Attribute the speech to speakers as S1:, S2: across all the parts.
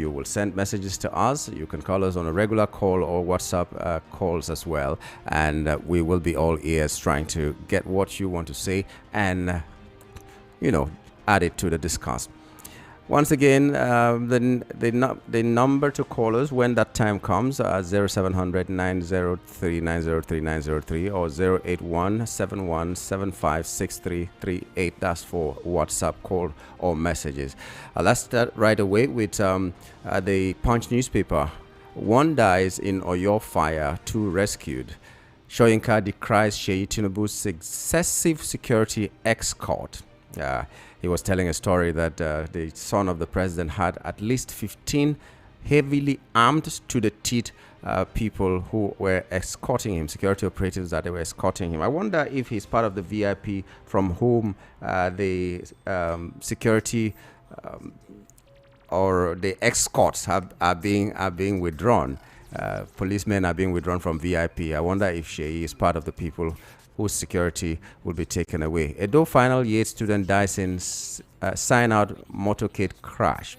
S1: you will send messages to us. You can call us on a regular call or WhatsApp calls as well. And we will be all ears trying to get what you want to say and, add it to the discuss. Once again, the number to call us when that time comes, 0700 903 903 903 or 081 7175 6338. That's for WhatsApp call or messages. Let's start right away with the Punch newspaper. One dies in Oyo fire, 2 rescued. Shoyinka decries Sheikh Tinubu's excessive security escort. He was telling a story that the son of the president had at least 15 heavily armed to the teeth people who were escorting him, security operatives that they were escorting him. I wonder if he's part of the VIP from whom the security or the escorts are being withdrawn. Policemen are being withdrawn from VIP. I wonder if Sheikh is part of the people whose security will be taken away. Edo final year student dies in sign-out motorcade crash.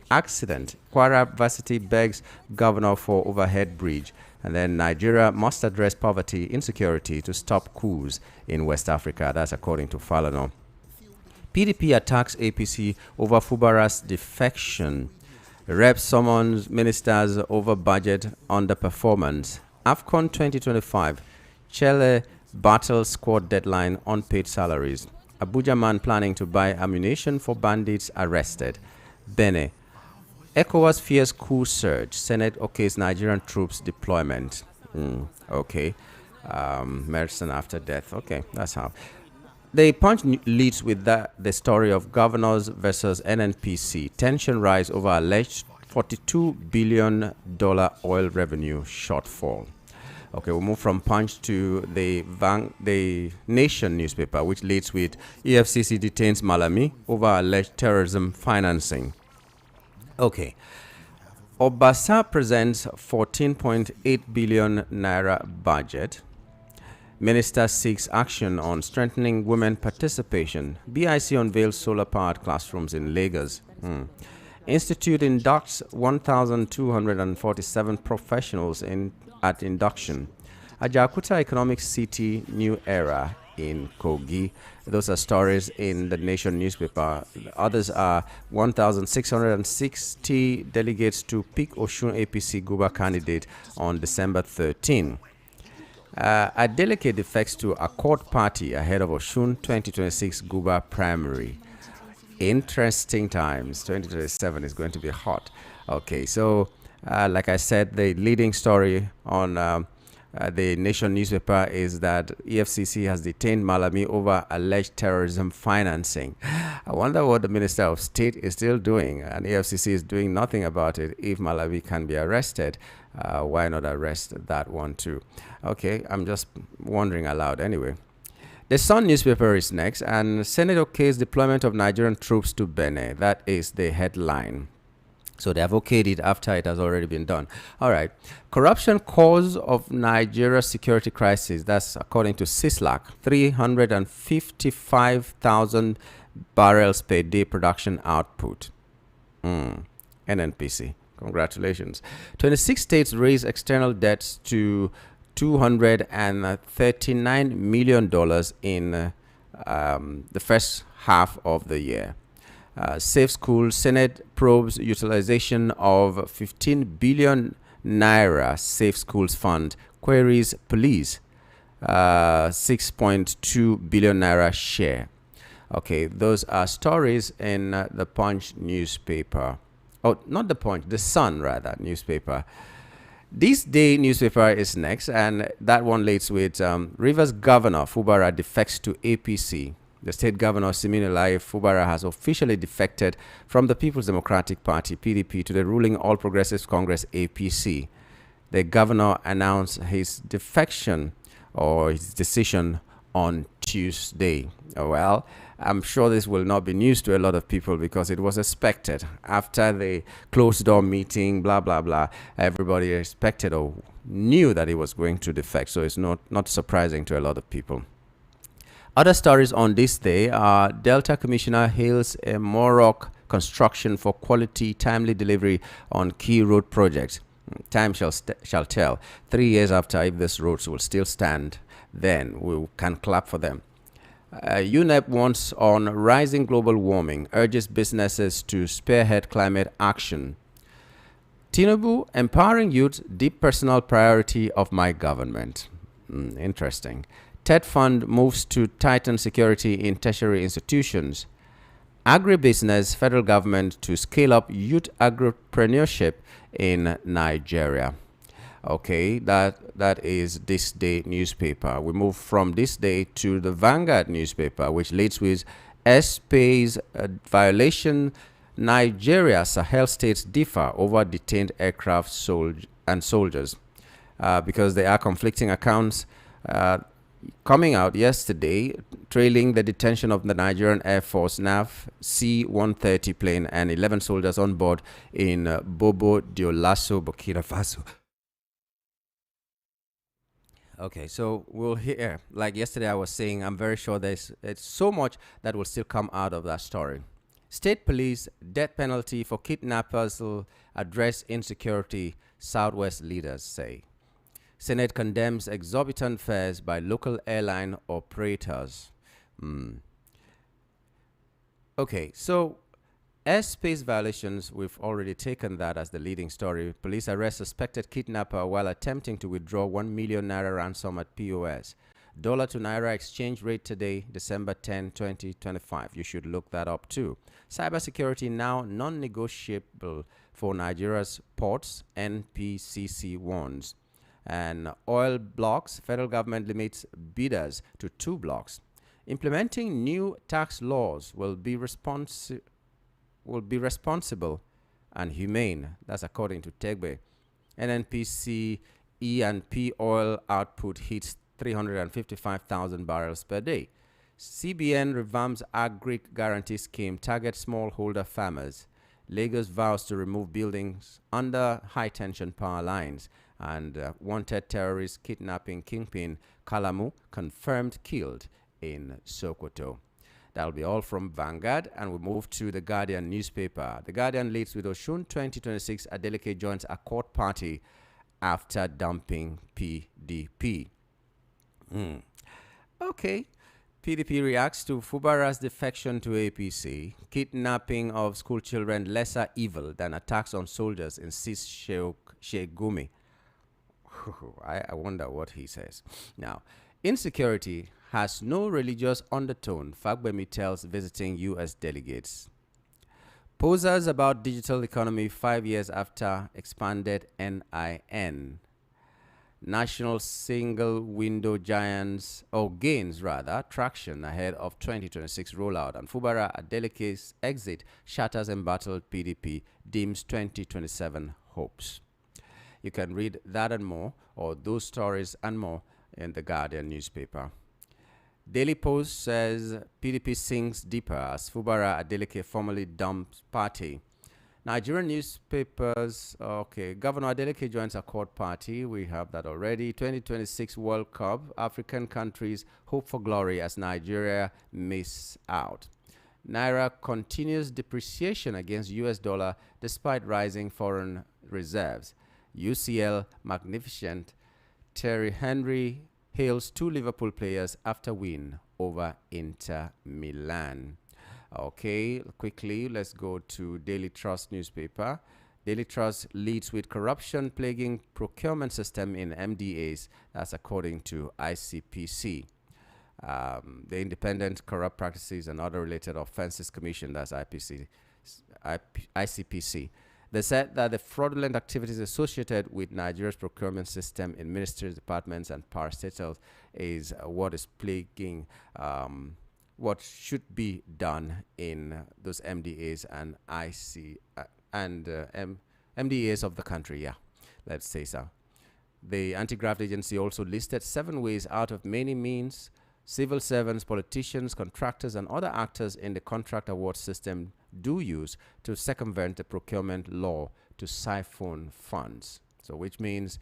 S1: Accident. Kwara Varsity begs governor for overhead bridge. And then Nigeria must address poverty, insecurity to stop coups in West Africa. That's according to Falano. PDP attacks APC over Fubara's defection. Rep summons ministers over budget underperformance. AFCON 2025. Chile battle squad deadline unpaid salaries. Abuja man planning to buy ammunition for bandits arrested. Benin. ECOWAS fears coup surge. Senate okays Nigerian troops deployment. Okay. Medicine after death. Okay, that's how. The Punch leads with the story of governors versus NNPC. Tension rise over alleged $42 billion oil revenue shortfall. Okay, we'll move from Punch to the Nation newspaper, which leads with EFCC detains Malami over alleged terrorism financing. Okay. Obasa presents 14.8 billion naira budget. Minister seeks action on strengthening women participation. BIC unveils solar-powered classrooms in Lagos. Institute inducts 1,247 professionals at induction. Ajakuta Economic City, new era in Kogi. Those are stories in the Nation newspaper. Others are 1,660 delegates to pick Oshun APC Guba candidate on December 13. A delegate defects to Accord Party ahead of Oshun 2026 Guba primary. Interesting times. 2027 is going to be hot. Okay, so like I said, the leading story on the Nation newspaper is that EFCC has detained Malami over alleged terrorism financing. I wonder what the Minister of State is still doing, and EFCC is doing nothing about it. If Malami can be arrested, why not arrest that one too? Okay, I'm just wondering aloud anyway. The Sun newspaper is next, and Senate okays deployment of Nigerian troops to Benin. That is the headline. So they have okayed it after it has already been done. All right. Corruption cause of Nigeria's security crisis. That's according to CISLAC. 355,000 barrels per day production output. NNPC. Congratulations. 26 states raise external debts to $239 million in the first half of the year. Safe School Senate probes utilization of 15 billion naira Safe Schools Fund. Queries police 6.2 billion naira share. Okay, those are stories in the Punch newspaper. Oh, not the Punch, the Sun rather newspaper. This Day newspaper is next, and that one leads with Rivers Governor Fubara defects to APC. The state governor, Siminalayi Fubara, has officially defected from the People's Democratic Party, PDP, to the ruling All Progressives Congress, APC. The governor announced his defection or his decision on Tuesday. Well, I'm sure this will not be news to a lot of people because it was expected. After the closed-door meeting, blah, blah, blah, everybody expected or knew that he was going to defect. So it's not surprising to a lot of people. Other stories on this day are Delta Commissioner hails a Morocco construction for quality, timely delivery on key road projects. Time shall tell. 3 years after, if these roads will still stand, then we can clap for them. UNEP wants on rising global warming, urges businesses to spearhead climate action. Tinubu, empowering youth, deep personal priority of my government. Interesting. TED Fund moves to tighten security in tertiary institutions. Agribusiness, federal government to scale up youth agripreneurship in Nigeria. Okay, that is This Day newspaper. We move from This Day to the Vanguard newspaper, which leads with airspace violation. Nigeria, Sahel states differ over detained aircraft and soldiers because there are conflicting accounts coming out yesterday trailing the detention of the Nigerian Air Force NAF C-130 plane and 11 soldiers on board in Bobo Dioulasso, Burkina Faso. Okay, so we'll hear, like yesterday I was saying, I'm very sure it's so much that will still come out of that story. State police, death penalty for kidnappers will address insecurity, Southwest leaders say. Senate condemns exorbitant fares by local airline operators. Okay, so airspace violations, we've already taken that as the leading story. Police arrest suspected kidnapper while attempting to withdraw 1 million naira ransom at POS. Dollar to naira exchange rate today, December 10, 2025. You should look that up too. Cybersecurity now non-negotiable for Nigeria's ports, NPCC warns. And oil blocks, federal government limits bidders to 2 blocks. Implementing new tax laws will be responsible and humane. That's according to Tegbe. NNPC E&P oil output hits 355,000 barrels per day. CBN revamps agri guarantee scheme, target smallholder farmers. Lagos vows to remove buildings under high-tension power lines. And wanted terrorist kidnapping kingpin Kalamu confirmed killed in Sokoto. That'll be all from Vanguard, and we move to the Guardian newspaper. The Guardian leads with Osun 2026 Adeleke joins Accord Party after dumping PDP. Okay. PDP reacts to Fubara's defection to APC. Kidnapping of school children lesser evil than attacks on soldiers, insists Sheikh Gumi. I wonder what he says. Now, insecurity has no religious undertone, Fagbemi tells visiting U.S. delegates. Posers about digital economy 5 years after expanded NIN. National single window giants, or gains rather, traction ahead of 2026 rollout. And Fubara Adeleke's exit shatters embattled PDP, dims 2027 hopes. You can read that and more, or those stories and more, in the Guardian newspaper. Daily Post says PDP sinks deeper as Fubara Adeleke formally dumps party. Nigerian newspapers, okay, Governor Adeleke joins Accord Party. We have that already. 2026 World Cup, African countries hope for glory as Nigeria miss out. Naira continues depreciation against US dollar despite rising foreign reserves. UCL magnificent. Terry Henry hails 2 Liverpool players after win over Inter Milan. Okay, quickly, let's go to Daily Trust newspaper. Daily Trust leads with corruption plaguing procurement system in MDAs. That's according to ICPC. The Independent Corrupt Practices and Other Related Offenses Commission, that's ICPC. They said that the fraudulent activities associated with Nigeria's procurement system in ministries, departments, and parastatals is what is plaguing what should be done in those MDAs and MDAs of the country. Yeah, let's say so. The anti-graft agency also listed 7 ways out of many means civil servants, politicians, contractors, and other actors in the contract award system do use to circumvent the procurement law to siphon funds. So which means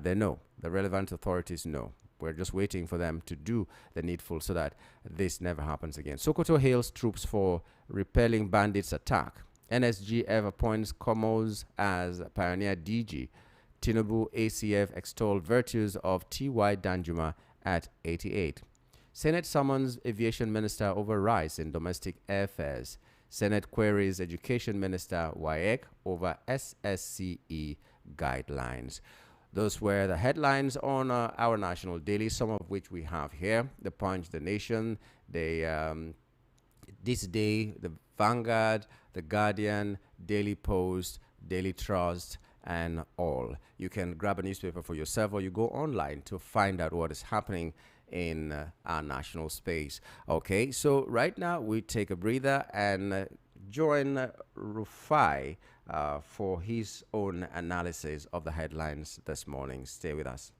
S1: they know, the relevant authorities know. We're just waiting for them to do the needful so that this never happens again. Sokoto hails troops for repelling bandits' attack. NSGF appoints Komos as pioneer DG. Tinubu ACF extol virtues of T.Y. Danjuma at 88. Senate summons aviation minister over rise in domestic airfares. Senate queries Education Minister Waek over SSCE guidelines. Those were the headlines on our national daily, some of which we have here. The Punch, The Nation, This Day, The Vanguard, The Guardian, Daily Post, Daily Trust, and all. You can grab a newspaper for yourself, or you go online to find out what is happening in our national space. Okay, so right now we take a breather and join Rufai for his own analysis of the headlines this morning. Stay with us.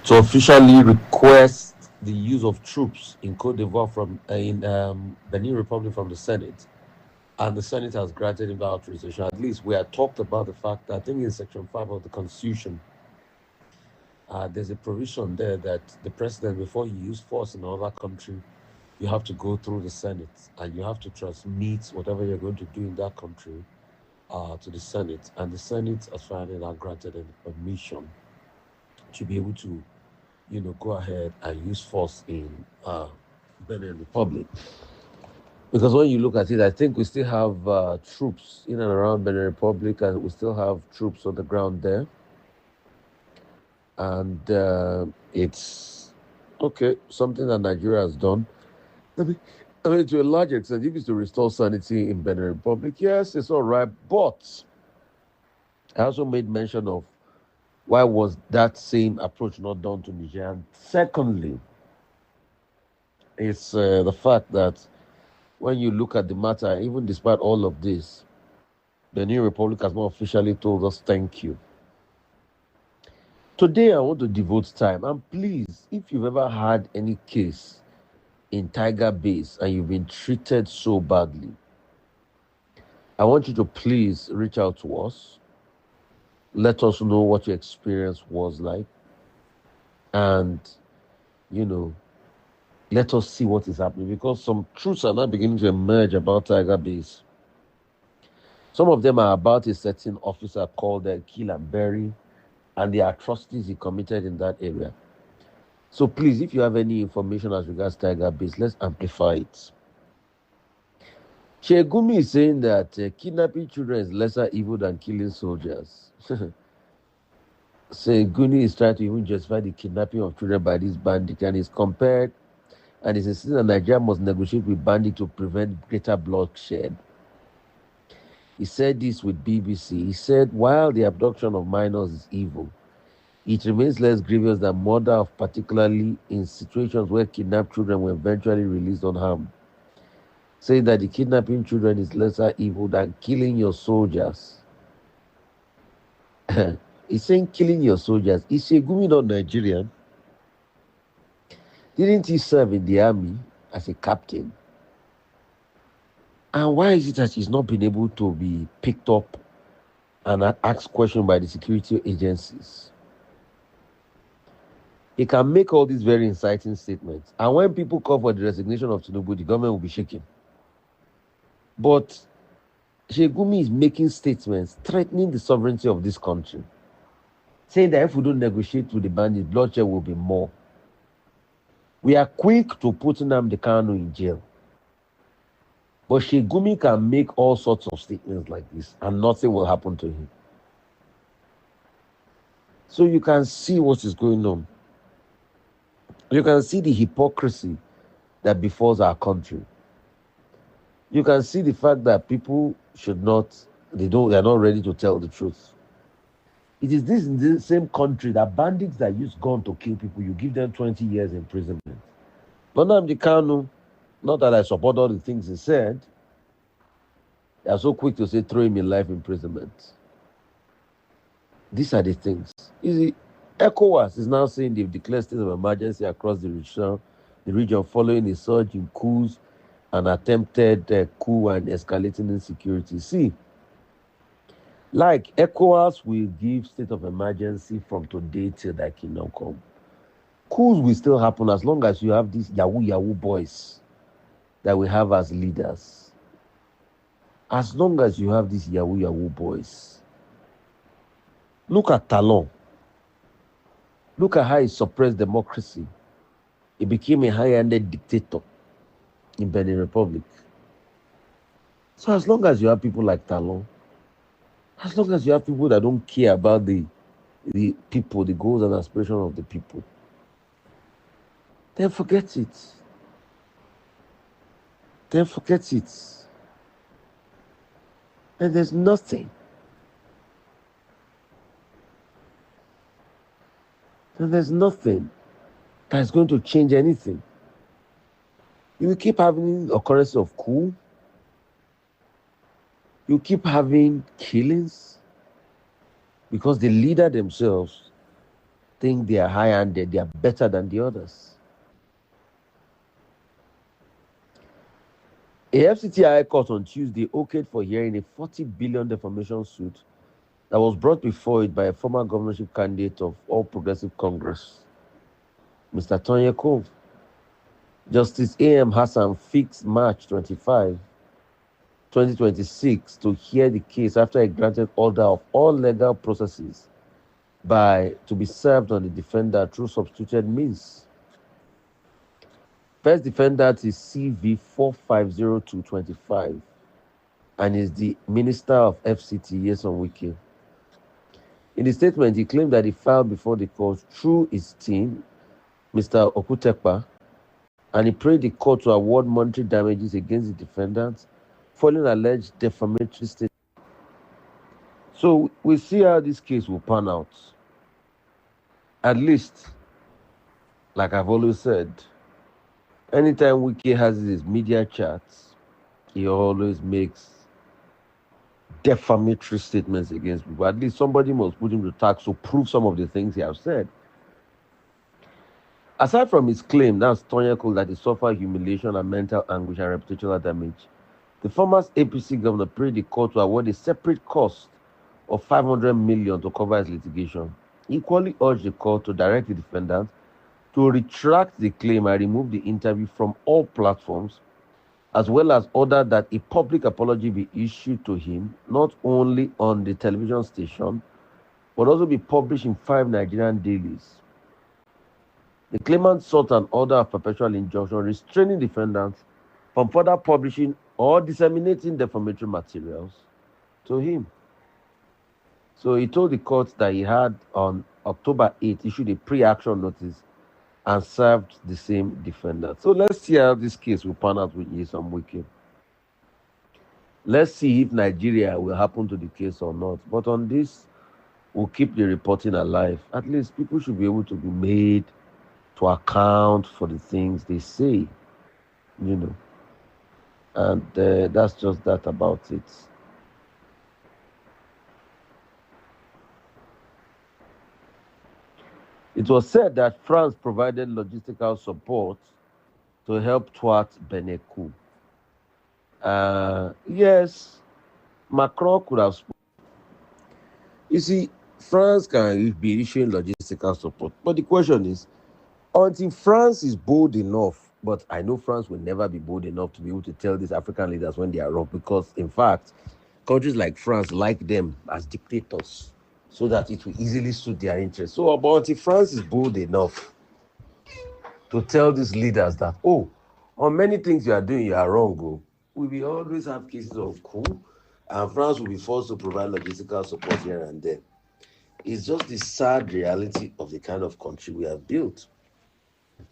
S2: To officially request the use of troops in Cote d'Ivoire from Benin Republic from the Senate, and the Senate has granted him the authorization. At least we had talked about the fact that I think in Section 5 of the Constitution, there's a provision there that the president, before you use force in another country, you have to go through the Senate and you have to transmit whatever you're going to do in that country to the Senate. And the Senate has finally granted him permission to be able to, go ahead and use force in Benin Republic. Because when you look at it, I think we still have troops in and around Benin Republic, and we still have troops on the ground there. And it's something that Nigeria has done. I mean, to a large extent, if it's to restore sanity in Benin Republic, yes, it's all right. But I also made mention of why was that same approach not done to Niger? And secondly, it's the fact that when you look at the matter, even despite all of this, the Benin Republic has not officially told us thank you. Today, I want to devote time. And please, if you've ever had any case in Tiger Base and you've been treated so badly, I want you to please reach out to us. Let us know what your experience was like. And, let us see what is happening, because some truths are now beginning to emerge about Tiger Base. Some of them are about a certain officer called Kill and Berry and the atrocities he committed in that area. So please, if you have any information as regards Tiger Base, let's amplify it. Sheikh Gumi is saying that kidnapping children is lesser evil than killing soldiers. Sheikh Gumi is trying to even justify the kidnapping of children by these bandits, and is compared and is insisting that Nigeria must negotiate with bandits to prevent greater bloodshed. He said this with BBC. He said, while the abduction of minors is evil, it remains less grievous than murder, particularly in situations where kidnapped children were eventually released unharmed. Saying that the kidnapping children is lesser evil than killing your soldiers. He's saying killing your soldiers. Is Sheikh Gumi not Nigerian? Didn't he serve in the army as a captain? And why is it that he's not been able to be picked up and asked questions by the security agencies? He can make all these very inciting statements. And when people call for the resignation of Tinubu, the government will be shaking. But Sheikh Gumi is making statements threatening the sovereignty of this country, saying that if we don't negotiate with the bandits, bloodshed will be more. We are quick to put Nnamdi Kanu in jail. But Sheikh Gumi can make all sorts of statements like this and nothing will happen to him. So you can see what is going on. You can see the hypocrisy that befalls our country. You can see the fact that people they are not ready to tell the truth. It is this in the same country that bandits that use gun to kill people, you give them 20 years imprisonment. But Nnamdi Kanu, not that I support all the things he said, they are so quick to say throw him in life imprisonment. These are the things. You see, ECOWAS is now saying they've declared state of emergency across the region following a surge in coups an attempted coup and escalating insecurity. See, like ECOWAS will give state of emergency from today till that kingdom come. Coups will still happen as long as you have these Yahoo boys that we have as leaders. As long as you have these Yahoo boys. Look at Talon. Look at how he suppressed democracy. He became a high-handed dictator in Benin Republic. So as long as you have people like Talon, as long as you have people that don't care about the people, the goals and aspirations of the people, then forget it. Then forget it. And there's nothing. And there's nothing that's going to change anything. You will keep having occurrences of coup. You keep having killings because the leader themselves think they are high-handed, they are better than the others. A FCT High Court on Tuesday okayed for hearing a 40 billion defamation suit that was brought before it by a former governorship candidate of All Progressive Congress, Mr. Tony Cove. Justice A.M. Hassan fixed March 25, 2026 to hear the case after a granted order of all legal processes to be served on the defendant through substituted means. First defendant is CV 450225 and is the Minister of FCT, Yeson Wike. In the statement, he claimed that he filed before the court through his team, Mr. Okutekpa, and he prayed the court to award monetary damages against the defendant following alleged defamatory statements. So we'll see how this case will pan out. At least, like I've always said, anytime Wike has his media chats, he always makes defamatory statements against people. At least somebody must put him to task to prove some of the things he has said. Aside from his claim, that's Tonyako, that he suffered humiliation and mental anguish and reputational damage, the former APC governor prayed the court to award a separate cost of 500 million to cover his litigation. He equally urged the court to direct the defendant to retract the claim and remove the interview from all platforms, as well as order that a public apology be issued to him, not only on the television station, but also be published in 5 Nigerian dailies. The claimant sought an order of perpetual injunction restraining defendants from further publishing or disseminating defamatory materials to him. So he told the court that he had on October 8 issued a pre-action notice and served the same defendant. So let's see how this case will pan out with Nyesom Wike. Let's see if Nigeria will happen to the case or not. But on this, we'll keep the reporting alive. At least people should be able to be made to account for the things they say, you know. And that's just that about it. It was said that France provided logistical support to help thwart Benin coup. Yes, Macron could have spoken. You see, France can be issuing logistical support. But the question is, until France is bold enough, but I know France will never be bold enough to be able to tell these African leaders when they are wrong, because, in fact, countries like France like them as dictators so that it will easily suit their interests. So, but until France is bold enough to tell these leaders that, oh, on many things you are doing, you are wrong, oh, we will always have cases of coup, and France will be forced to provide logistical support here and there. It's just the sad reality of the kind of country we have built.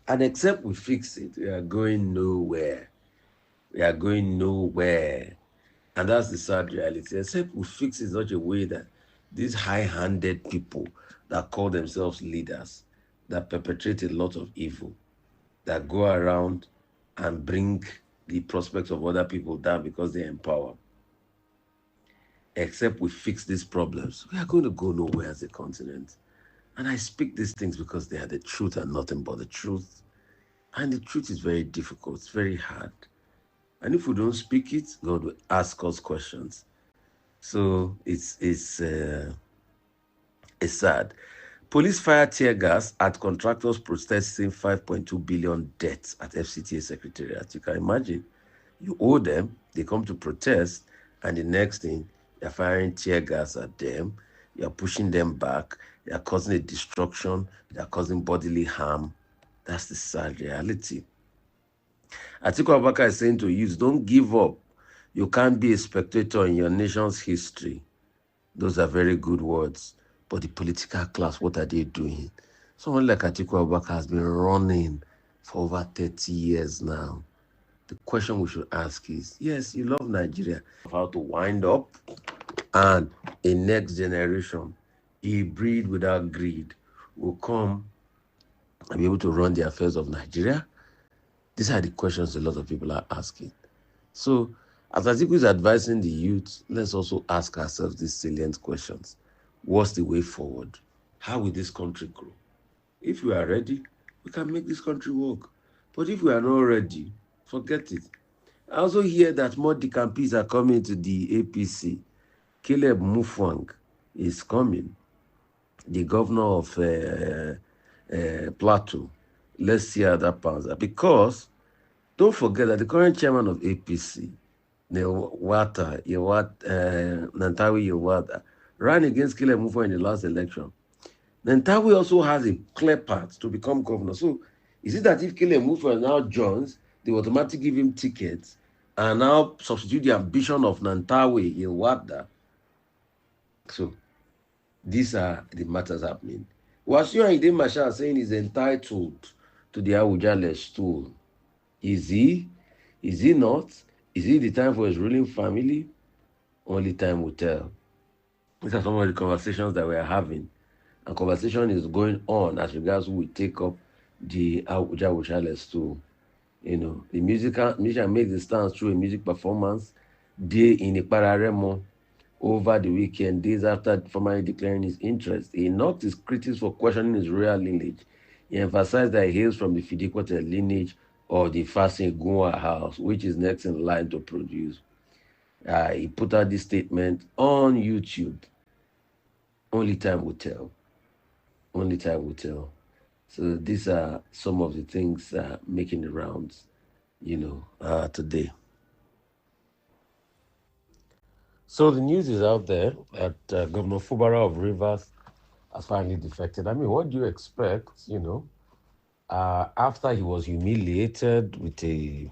S2: And except we fix it, we are going nowhere. We are going nowhere. And that's the sad reality. Except we fix it in such a way that these high-handed people that call themselves leaders, that perpetrate a lot of evil, that go around and bring the prospects of other people down because they're in power. Except we fix these problems, we are going to go nowhere as a continent. And I speak these things because they are the truth and nothing but the truth. And the truth is very difficult. It's very hard. And if we don't speak it, God will ask us questions. So it's sad. Police fire tear gas at contractors protesting 5.2 billion debt at FCTA Secretariat. You can imagine, you owe them, they come to protest, and the next thing, you're firing tear gas at them, you're pushing them back, you're causing a destruction, you're causing bodily harm. That's the sad reality. Atiku Abubakar is saying to youth, don't give up. You can't be a spectator in your nation's history. Those are very good words. But the political class, what are they doing? Someone like Atiku Abubakar has been running for over 30 years now. The question we should ask is, yes, you love Nigeria, how to wind up, and a next generation, a breed without greed, will come and be able to run the affairs of Nigeria. These are the questions a lot of people are asking. So, as Atiku is advising the youth, let's also ask ourselves these salient questions. What's the way forward? How will this country grow? If we are ready, we can make this country work. But if we are not ready, forget it. I also hear that more decampis are coming to the APC. Caleb Mufwang is coming, the governor of Plateau. Let's see how that pans out. Because don't forget that the current chairman of APC, Nantawi Yewata, ran against Caleb Mufwang in the last election. Nantawi also has a clear path to become governor. So is it that if Caleb Mufwang now joins, they automatically give him tickets and now substitute the ambition of Nantawi Yewata? So these are the matters happening. Wasiu Ayinde Marshal saying he's entitled to the Awujale stool. Is he? Is he not? Is it the time for his ruling family? Only time will tell. These are some of the conversations that we are having. And conversation is going on as regards who will take up the Awujale stool. You know, the musician makes the stance through a music performance day in Ipararemo over the weekend, days after formally declaring his interest. He knocked his critics for questioning his royal lineage. He emphasized that he hails from the Fidikwete lineage of the Fasin Gunwa house, which is next in line to produce. He put out this statement on YouTube. Only time will tell. Only time will tell. So these are some of the things making the rounds, today. So the news is out there that Governor Fubara of Rivers has finally defected. I mean, what do you expect, after he was humiliated with a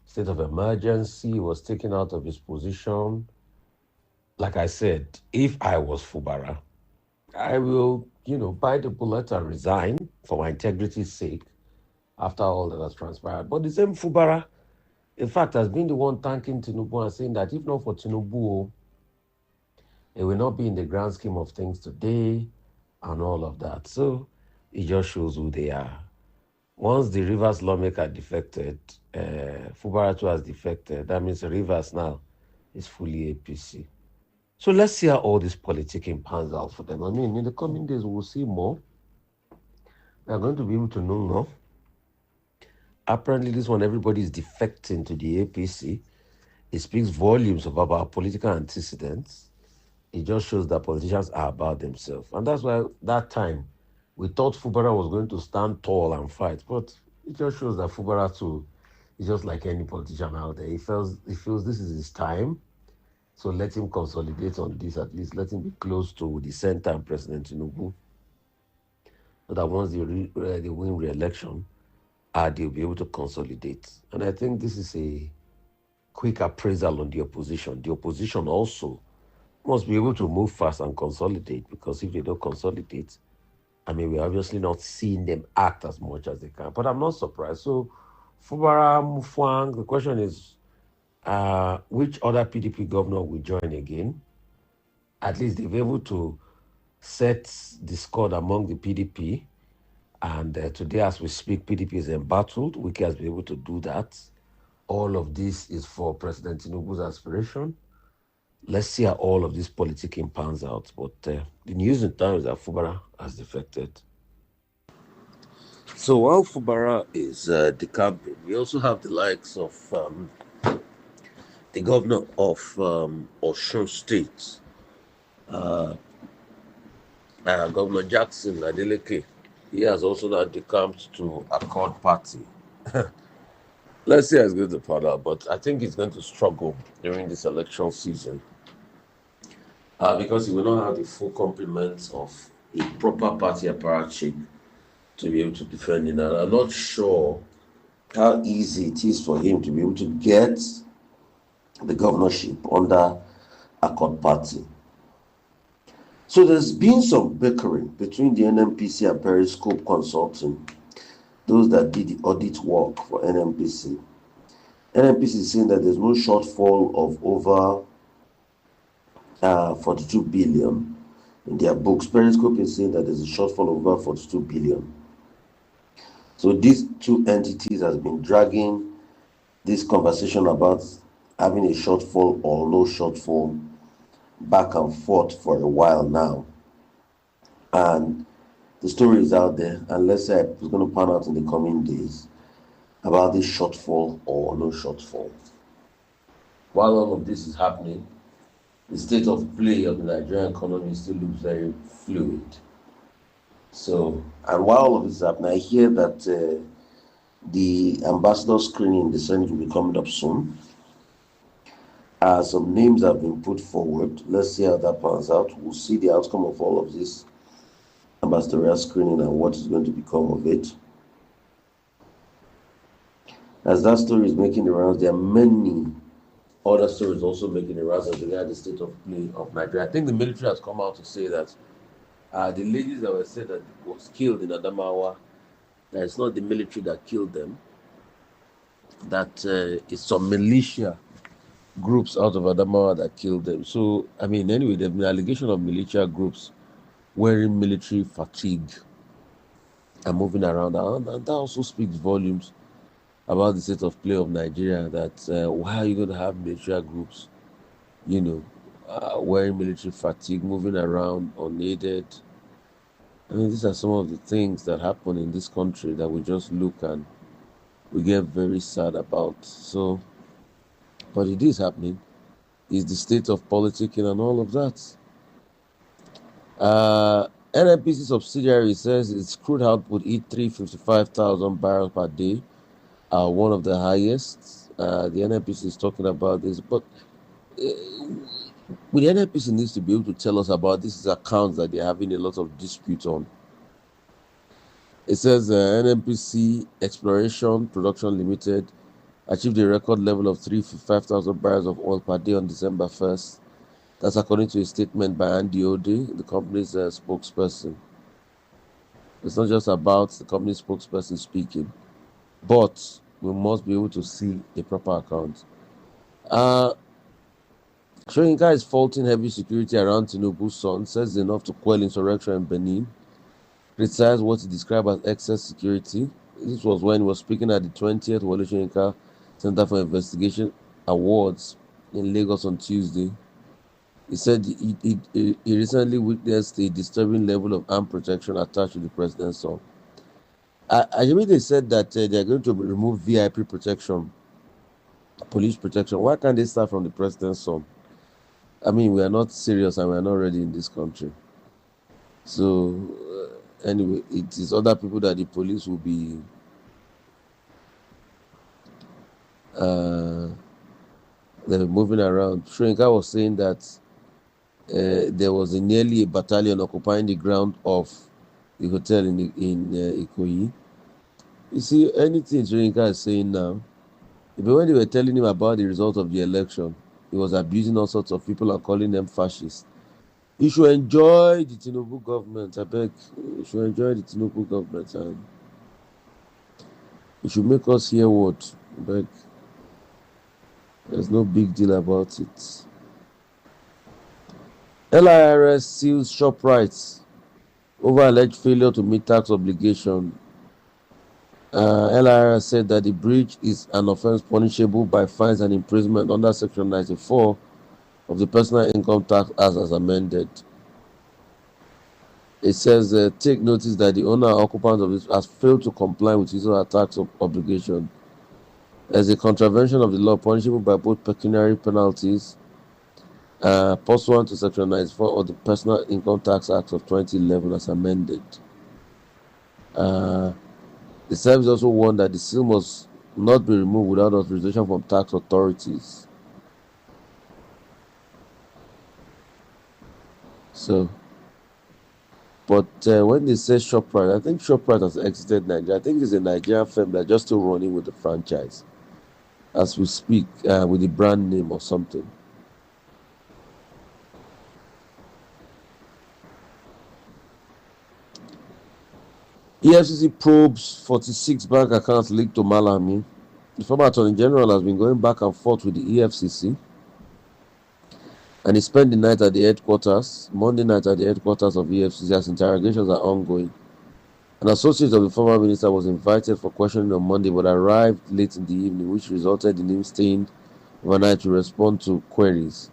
S2: state of emergency, he was taken out of his position. Like I said, if I was Fubara, I will, bite the bullet and resign for my integrity's sake after all that has transpired. But the same Fubara, in fact, has been the one thanking Tinubu and saying that if not for Tinubu, it will not be in the grand scheme of things today and all of that. So it just shows who they are. Once the Rivers lawmaker defected, Fubara too has defected. That means Rivers now is fully APC. So let's see how all this politicking pans out for them. I mean, in the coming days, we'll see more. They're going to be able to know more. Apparently, this one, everybody is defecting to the APC. It speaks volumes about our political antecedents. It just shows that politicians are about themselves. And that's why that time, we thought Fubara was going to stand tall and fight. But it just shows that Fubara too is just like any politician out there. He feels this is his time. So let him consolidate on this, at least let him be close to the center and President Tinubu. So that once they win re-election, they'll be able to consolidate. And I think this is a quick appraisal on the opposition. The opposition also must be able to move fast and consolidate, because if they don't consolidate, I mean, we're obviously not seeing them act as much as they can. But I'm not surprised. So Fubara Mufwang, the question is, which other PDP governor will join again? At least they've been able to set discord among the PDP. And today, as we speak, PDP is embattled. Wiki has been able to do that. All of this is for President Tinubu's aspiration. Let's see how all of this politicking pans out. But the news in town is that Fubara has defected. So while Fubara is decamping, we also have the likes of the governor of Osun State, Governor Jackson Adeleke, he has also now decamped to Accord Party. Let's see how it's going to pan out, but I think he's going to struggle during this election season because he will not have the full complement of a proper party apparatchik to be able to defend him. And I'm not sure how easy it is for him to be able to get the governorship under Accord Party. So there's been some bickering between the NNPC and Periscope Consulting, those that did the audit work for NNPC. NNPC is saying that there's no shortfall of over 42 billion in their books. Periscope is saying that there's a shortfall of over 42 billion. So these two entities has been dragging this conversation about having a shortfall or no shortfall back and forth for a while now. And the story is out there, and let's say it's going to pan out in the coming days about this shortfall or no shortfall. While all of this is happening, the state of play of the Nigerian economy still looks very fluid. So, and while all of this is happening, I hear that the ambassador screening in the Senate will be coming up soon. Some names have been put forward. Let's see how that pans out. We'll see the outcome of all of this ambassadorial screening and what is going to become of it. As that story is making the rounds, there are many other stories also making the rounds as regards the state of play of Nigeria. I think the military has come out to say that the ladies that were said that was killed in Adamawa, that it's not the military that killed them, that it's some militia groups out of Adamawa that killed them. So, I mean, anyway, there have been allegations of militia groups wearing military fatigue and moving around. And that also speaks volumes about the state of play of Nigeria, that why are you going to have military groups, wearing military fatigue, moving around unaided? I mean, these are some of the things that happen in this country that we just look and we get very sad about. So, but it is happening. It's the state of politicking and all of that. NNPC subsidiary says its crude output hit 355,000 barrels per day, one of the highest. The NNPC is talking about this, but the NNPC needs to be able to tell us about these accounts that they're having a lot of dispute on. It says NNPC Exploration Production Limited achieved a record level of 355,000 barrels of oil per day on December 1st. That's according to a statement by Andy Ode, the company's spokesperson. It's not just about the company's spokesperson speaking, but we must be able to see a proper account. Shoyinka is faulting heavy security around Tinubu's son, says enough to quell insurrection in Benin, criticized what he described as excess security. This was when he was speaking at the 20th Wole Soyinka Center for Investigation Awards in Lagos on Tuesday. He said he recently witnessed a disturbing level of armed protection attached to the president's son. I mean, they said that they are going to remove VIP protection, police protection. Why can't they start from the president's son? I mean, we are not serious and we are not ready in this country. So, anyway, it is other people that the police will be they're moving around. Shoyinka was saying that there was nearly a battalion occupying the ground of the hotel in Ikoyi. You see, anything Shoyinka is saying now, even when they were telling him about the result of the election, he was abusing all sorts of people and calling them fascists. You should enjoy the Tinubu government. I beg, you should enjoy the Tinubu government, and you should make us hear what. I beg. There's no big deal about it. LIRS seals ShopRite over alleged failure to meet tax obligation. LIRS said that the breach is an offence punishable by fines and imprisonment under Section 94 of the Personal Income Tax Act as amended. It says, take notice that the owner or occupant of this has failed to comply with his or her tax obligation. as a contravention of the law punishable by both pecuniary penalties pursuant to Section 94 of the Personal Income Tax Act of 2011 as amended. The service also warned that the seal must not be removed without authorization from tax authorities. So, but when they say ShopRite, I think ShopRite has exited Nigeria. I think it's a Nigerian firm that just still running with the franchise as we speak, with the brand name or something. EFCC probes 46 bank accounts linked to Malami. The former Attorney General has been going back and forth with the EFCC, and he spent the night at the headquarters, Monday night at the headquarters of EFCC, as interrogations are ongoing. An associate of the former minister was invited for questioning on Monday, but arrived late in the evening, which resulted in him staying overnight to respond to queries.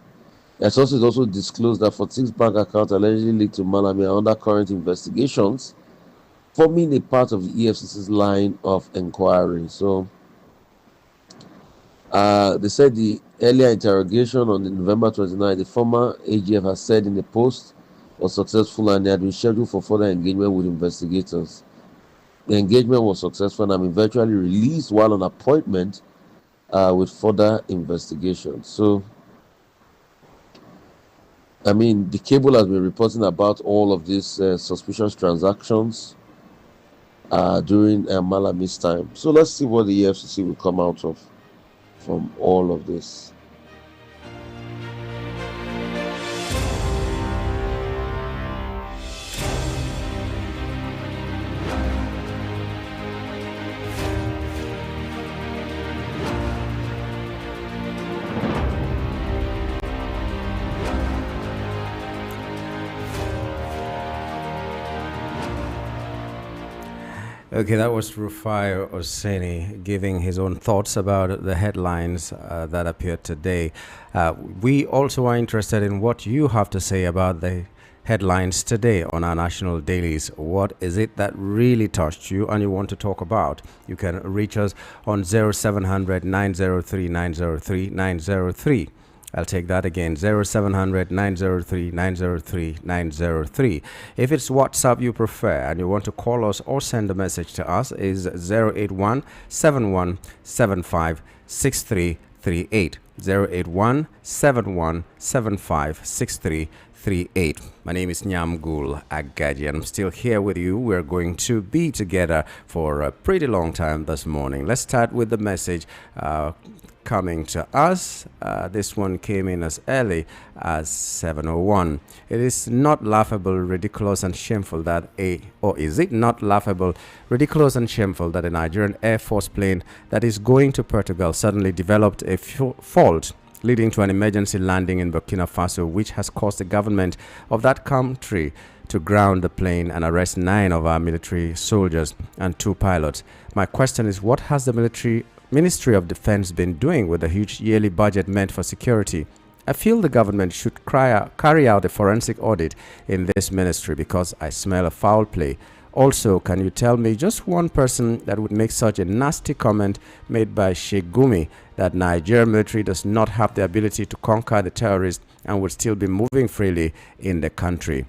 S2: The associate also disclosed that 46 bank accounts allegedly linked to Malami are under current investigations, forming a part of the EFCC's line of inquiry. So, they said the earlier interrogation on November 29, the former AGF has said in the post, was successful and they had been scheduled for further engagement with investigators. The engagement was successful and I'm eventually released while on appointment with further investigation. So, I mean, the cable has been reporting about all of these suspicious transactions during Malami's time. So let's see what the EFCC will come out of from all of this.
S1: Okay, that was Rufai Oseni giving his own thoughts about the headlines that appeared today. We also are interested in what you have to say about the headlines today on our national dailies. What is it that really touched you and you want to talk about? You can reach us on 0700 903 903 903. I'll take that again, 0700 903 903 903. If it's WhatsApp you prefer and you want to call us or send a message to us, is 081 7175 6338. 081 7175 6338. My name is Nyamgul Agaji and I'm still here with you. We're going to be together for a pretty long time this morning. Let's start with the message coming to us. This one came in as early as 7:01. It is not laughable, ridiculous, and shameful that is it not laughable, ridiculous, and shameful that a Nigerian Air Force plane that is going to Portugal suddenly developed a fault, leading to an emergency landing in Burkina Faso, which has caused the government of that country to ground the plane and arrest 9 of our military soldiers and 2 pilots. My question is, what has the Ministry of Defense been doing with the huge yearly budget meant for security? I feel the government should carry out a forensic audit in this ministry because I smell a foul play. Also, can you tell me just one person that would make such a nasty comment made by Sheikh Gumi that Nigerian military does not have the ability to conquer the terrorists and would still be moving freely in the country?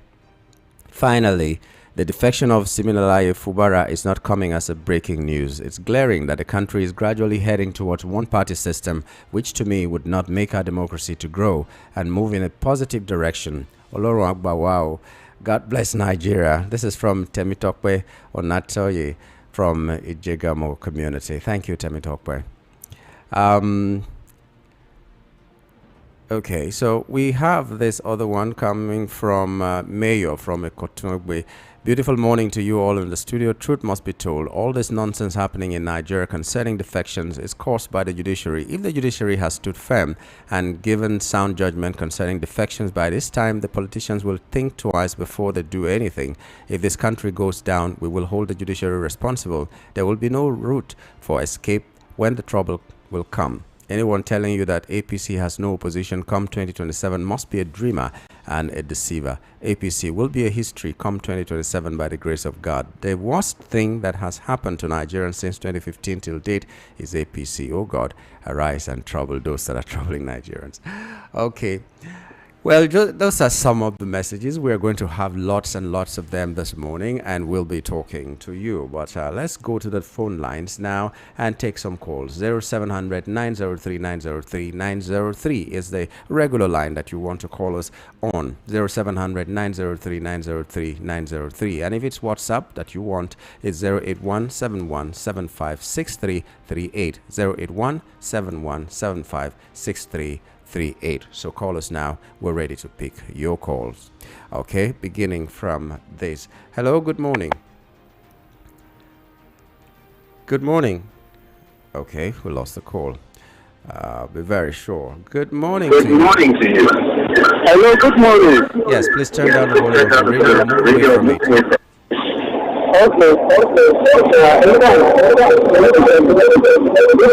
S1: Finally, the defection of Siminalayi Fubara is not coming as a breaking news. It's glaring that the country is gradually heading towards one-party system, which to me would not make our democracy to grow and move in a positive direction. Olorun Agba, wow. God bless Nigeria. This is from Temitokwe Onatoye from Ijegamo community. Thank you, Temitokwe. Okay, so we have this other one coming from Mayor from Ekotungwe. Beautiful morning to you all in the studio. Truth must be told. All this nonsense happening in Nigeria concerning defections is caused by the judiciary. If the judiciary has stood firm and given sound judgment concerning defections by this time, the politicians will think twice before they do anything. If this country goes down, we will hold the judiciary responsible. There will be no route for escape when the trouble will come. Anyone telling you that APC has no opposition come 2027 must be a dreamer and a deceiver. APC will be a history come 2027 by the grace of God. The worst thing that has happened to Nigerians since 2015 till date is APC. Oh God, arise and trouble those that are troubling Nigerians. Okay. Well, those are some of the messages. We're going to have lots and lots of them this morning, and we'll be talking to you. But let's go to the phone lines now and take some calls. 0700 903 903 903 is the regular line that you want to call us on. 0700 903 903 903. And if it's WhatsApp that you want, it's 081 71 75 6338. 081 71 75 6338. So call us now. We're ready to pick your calls. Okay, beginning from this. Hello, good morning. Good morning. Okay, we lost the call. Be very sure. Good morning to you.
S3: Good morning to you. Hello, good morning.
S1: Yes, please turn down the volume of the radio. Move away from it.
S3: Okay.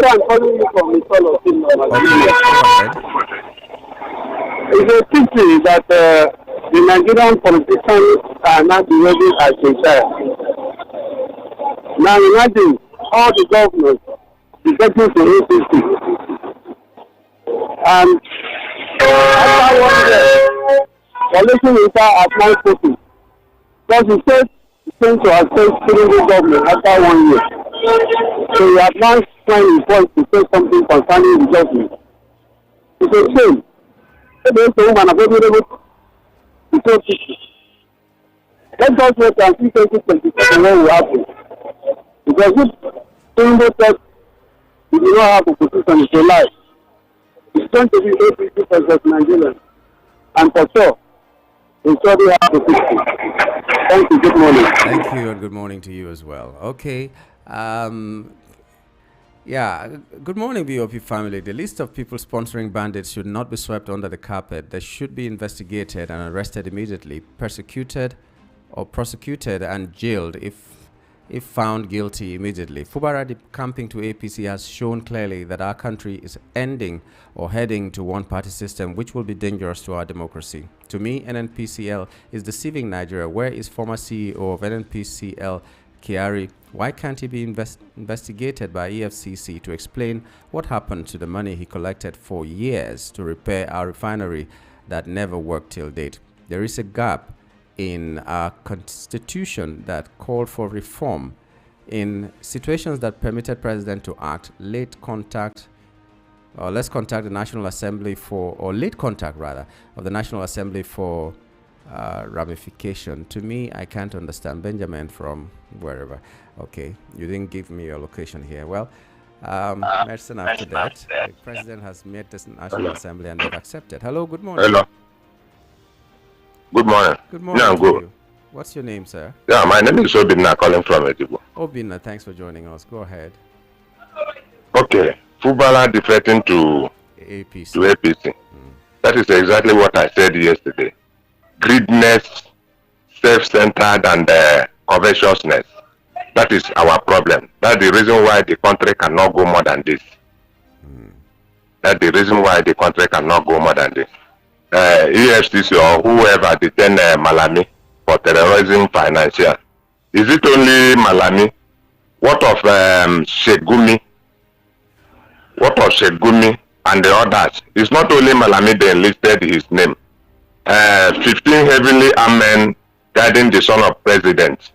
S3: I'm calling you from the Sol of
S1: Okay, go ahead.
S3: It's a pity that the Nigerian politicians are not behaving as they should. Now imagine all the governors getting to APC. And after 1 year, coalition will start at 9:40. Because the state is going to assess the government after 1 year. So we have now trying his voice to say something concerning the government. It's a shame. Let us wait and see 2027 what will happen. Because if Tinubu said he do not have a position, it's a lie. It's going to be APC versus Nigeria. And for sure, it's already have a position. Thank you. Good morning.
S1: Thank you, and good morning to you as well. Okay. Good morning, BOP family. The list of people sponsoring bandits should not be swept under the carpet. They should be investigated and arrested immediately, persecuted or prosecuted and jailed if found guilty immediately. Fubara camping to APC has shown clearly that our country is ending or heading to one-party system, which will be dangerous to our democracy. To me, NNPCL is deceiving Nigeria. Where is former CEO of NNPCL, Kyari? Why can't he be investigated by EFCC to explain what happened to the money he collected for years to repair our refinery that never worked till date? There is a gap in our constitution that called for reform. In situations that permitted president to act, let's contact the National Assembly late contact of the National Assembly for ramification. To me, I can't understand. Benjamin from wherever. Okay, you didn't give me your location here. Well, medicine after that. The president has met the National Assembly and they've accepted. Hello, good morning.
S4: Hello. Good morning.
S1: Good morning.
S4: Yeah, I'm good.
S1: You. What's your name, sir?
S4: Yeah, my name is Obinna, calling from Ejibo.
S1: Obinna, thanks for joining us. Go ahead.
S4: Okay, Fubara defecting to APC. That is exactly what I said yesterday. Greediness, self-centered, and covetousness. That is our problem. That's the reason why the country cannot go more than this. That's the reason why the country cannot go more than this. EFCC or whoever detain Malami for terrorism financial. Is it only Malami? What of Sheikh Gumi? What of Sheikh Gumi and the others? It's not only Malami they enlisted his name. 15 heavily armed men guiding the son of president.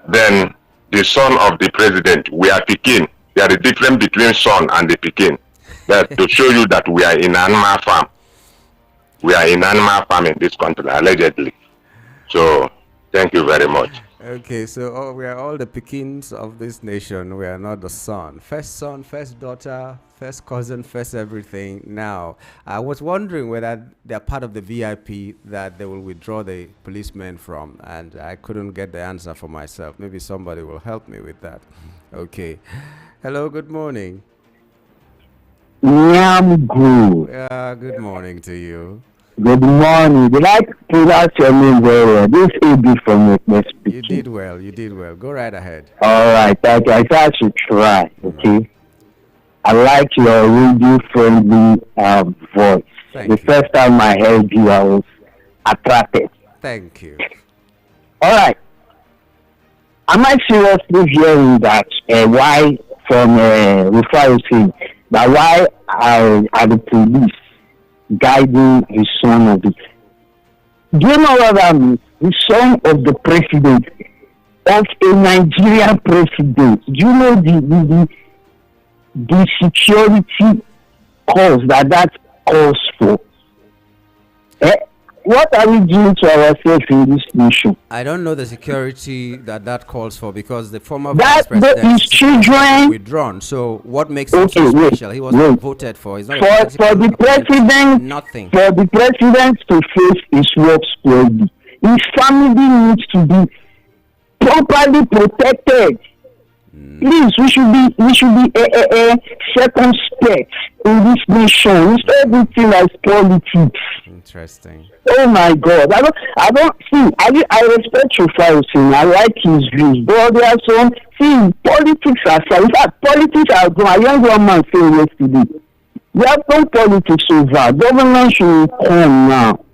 S4: Then the son of the president, we are Pekin. There is a difference between son and the Pekin. That to show you that we are in animal farm. We are in animal farm in this country, allegedly. So, thank you very much.
S1: Okay, so we are all the Pekins of this nation. We are not the son, first daughter, first cousin, first everything. Now, I was wondering whether they are part of the VIP that they will withdraw the policemen from, and I couldn't get the answer for myself. Maybe somebody will help me with that. Okay. Hello, good morning.
S3: Nnamdi.
S1: Good morning to you.
S3: Good morning. Did I pronounce your name very well? This is AB from Witness speaking.
S1: You did well. You did well. Go right ahead.
S3: All right. Thank you. I thought I should try. Okay. I like your radio-friendly voice.
S1: Thank
S3: the
S1: you.
S3: first time I heard you, I was attracted.
S1: Thank you.
S3: All right. Am I seriously hearing that why from Rufai Oseni that why are the police guiding the son of it? Do you know what that means? The son of the president, of a Nigerian president. Do you know the security cause that calls for? What are we doing to ourselves in this nation?
S1: I don't know the security that calls for, because the former
S3: That
S1: vice president
S3: his children
S1: withdrawn. So what makes him so special? He was not voted for. He's not
S3: for the president.
S1: Nothing.
S3: For the president to face his work squarely, his family needs to be properly protected. Please, we should be circumspect in this nation. It's everything as politics.
S1: Interesting.
S3: Oh my God! I don't see. I respect Rufai Oseni. I like his views, but there are some. See, politics aside. In fact, politics are gone. A young woman said yesterday, we have done politics over. Government should come now.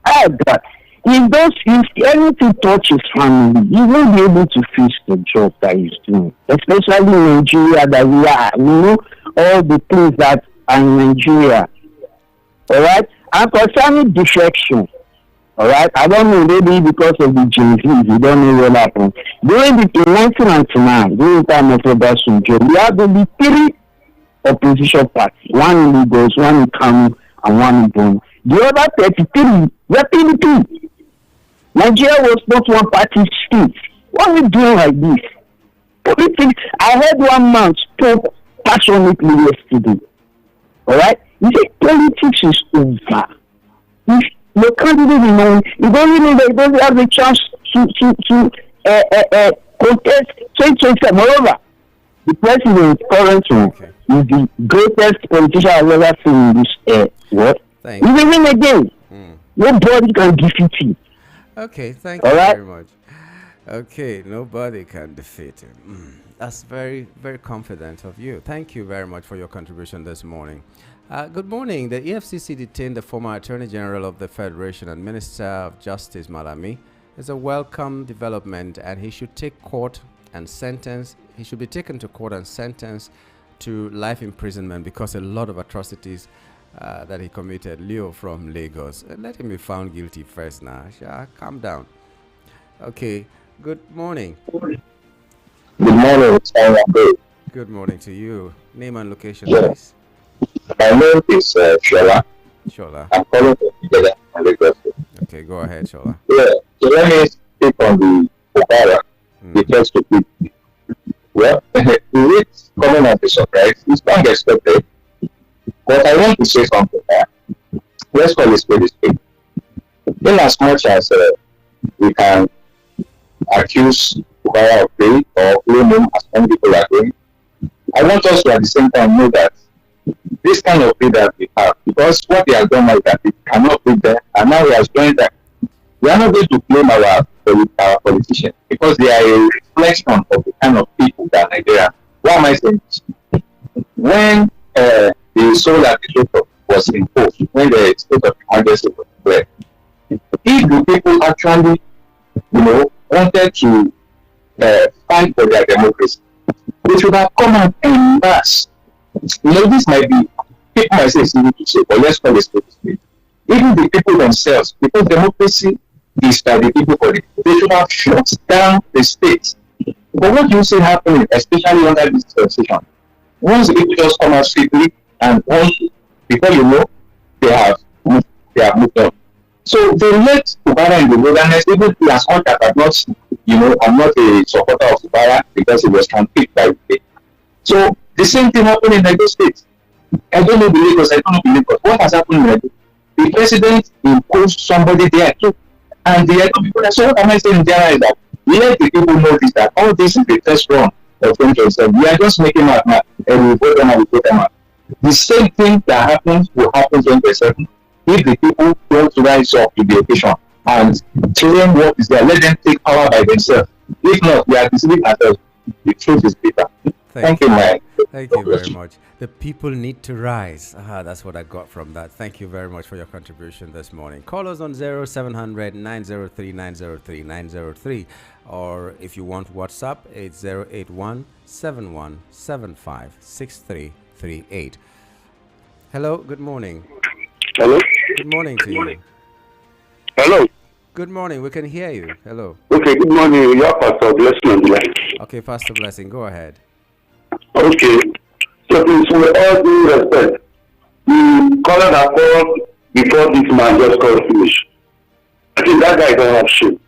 S3: If anything touches family, he won't be able to fix the job that he's doing. Especially in Nigeria, that we are. You know all the things that are in Nigeria. All right. And concerning defection, all right, I don't know, maybe because of the Gen Z, we don't know what happened. During the 1999, during the time of Obasanjo, we had only 3 opposition parties, one in Lagos, one in Kanu, and one in Gumi. The other 33 were PDP. Nigeria was not one party state. What are we doing like this? Politics. I heard one man spoke passionately yesterday. All right? He said politics is over. If the candidate he doesn't know that he doesn't have the chance to contest 2027. Moreover, the president currently is the greatest politician I've ever seen in this world. He will win again. Nobody can defeat him.
S1: Okay, thank you very much. Okay, nobody can defeat him. That's very, very confident of you. Thank you very much for your contribution this morning. Good morning. The EFCC detained the former Attorney General of the Federation and Minister of Justice, Malami. It's a welcome development, and he should take court and sentence. He should be taken to court and sentenced to life imprisonment because a lot of atrocities that he committed. Leo from Lagos. Let him be found guilty first now. Calm down. Okay. Good morning.
S5: Good morning.
S1: Good morning to you. Name and location, please.
S5: My name is Shola.
S1: Shola.
S5: I'm calling from Lagos.
S1: Okay, go ahead, Shola.
S5: Yeah. So let me speak on the Obara, the first topic. Well, it's coming as a surprise. It's not expected. But I want to say something. Let's call it spade a spade. In as much as we can accuse Obara of pay or blame him, as many people are doing, I want us to at the same time know that this kind of pay that we have, because what they have done is that it cannot be there, and now we are showing that we are not going to blame our politicians, because they are a reflection of the kind of people that Nigeria. Why am I saying this? When the sole administrator was imposed, when the state of emergency was declared, if the people actually, wanted to fight for their democracy, they should have come out en masse. This might be, people might say it's easy to say, but let's call it spade. Even the people themselves, because democracy is by the people for the people, they should have shut down the state. But what do you see happening, especially under this transition? Once the people just come out safely, and once, before you know, they have moved on. So they let Obara in the wilderness, even as much as I'm not a supporter of Obara because it was handpicked by the state. So the same thing happened in Lagos State. I don't know the Lagos, I don't know the Lagos. What has happened in Lagos? The president imposed somebody there too. And the other people, so what am I saying in general is that let the people know this, that all this is the first run of 2027. We are just making out now, and we vote them out, we vote them out. The same thing that happens will happen 2027 if the people don't rise up to the occasion and claim what is there. Let them take power by themselves. If not, we are deceiving ourselves. The truth is bitter. Thank you, man.
S1: Thank you very much. The people need to rise. That's what I got from that. Thank you very much for your contribution this morning. Call us on 0700 903 903 903. Or if you want WhatsApp, it's 081 7175 6338. Hello, good morning.
S3: Hello?
S1: Good morning to you.
S3: Hello?
S1: Good morning, we can hear you. Hello.
S3: Okay, good morning. Your Pastor Blessing on the line.
S1: Okay, Pastor Blessing, go ahead.
S3: Okay. So please, with all due respect, the caller that called before this man just called finish. I think that guy don't have shame.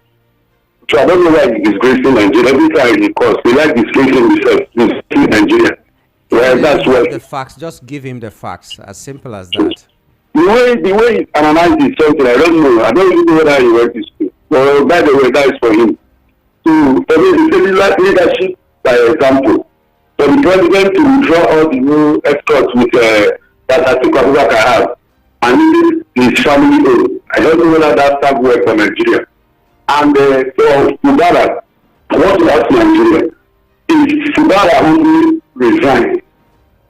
S3: So I don't know why he's disgracing Nigeria. Every time he calls, he like disgracing himself in Nigeria. Well, that's what
S1: the facts. Just give him the facts. As simple as that.
S3: The way he analyzed is something I don't know. I don't even know whether he went to school. Well, by the way, that is for him. So for me, it's leadership by example. For the president to withdraw all the new escorts with that I think Abubakar have and his family own. I don't know whether that stuff work for Nigeria. And for Mubarak, I want to ask Nigeria, if Mubarak only resign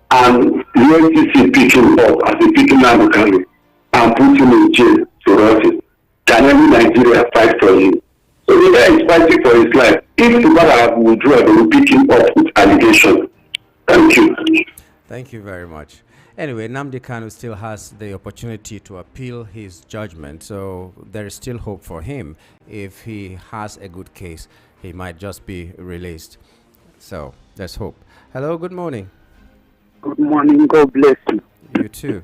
S3: and the NCC pick him up as a picking Nnamdi and put him in jail to rot it, can every Nigeria fight for him? So the guy is fighting for his life. If Mubarak withdraw, they will pick him up with allegations. Thank you.
S1: Thank you very much. Anyway, Nnamdi Kanu still has the opportunity to appeal his judgment, so there is still hope for him. If he has a good case, he might just be released. So there's hope. Hello, good morning.
S3: Good morning. God bless you.
S1: You too.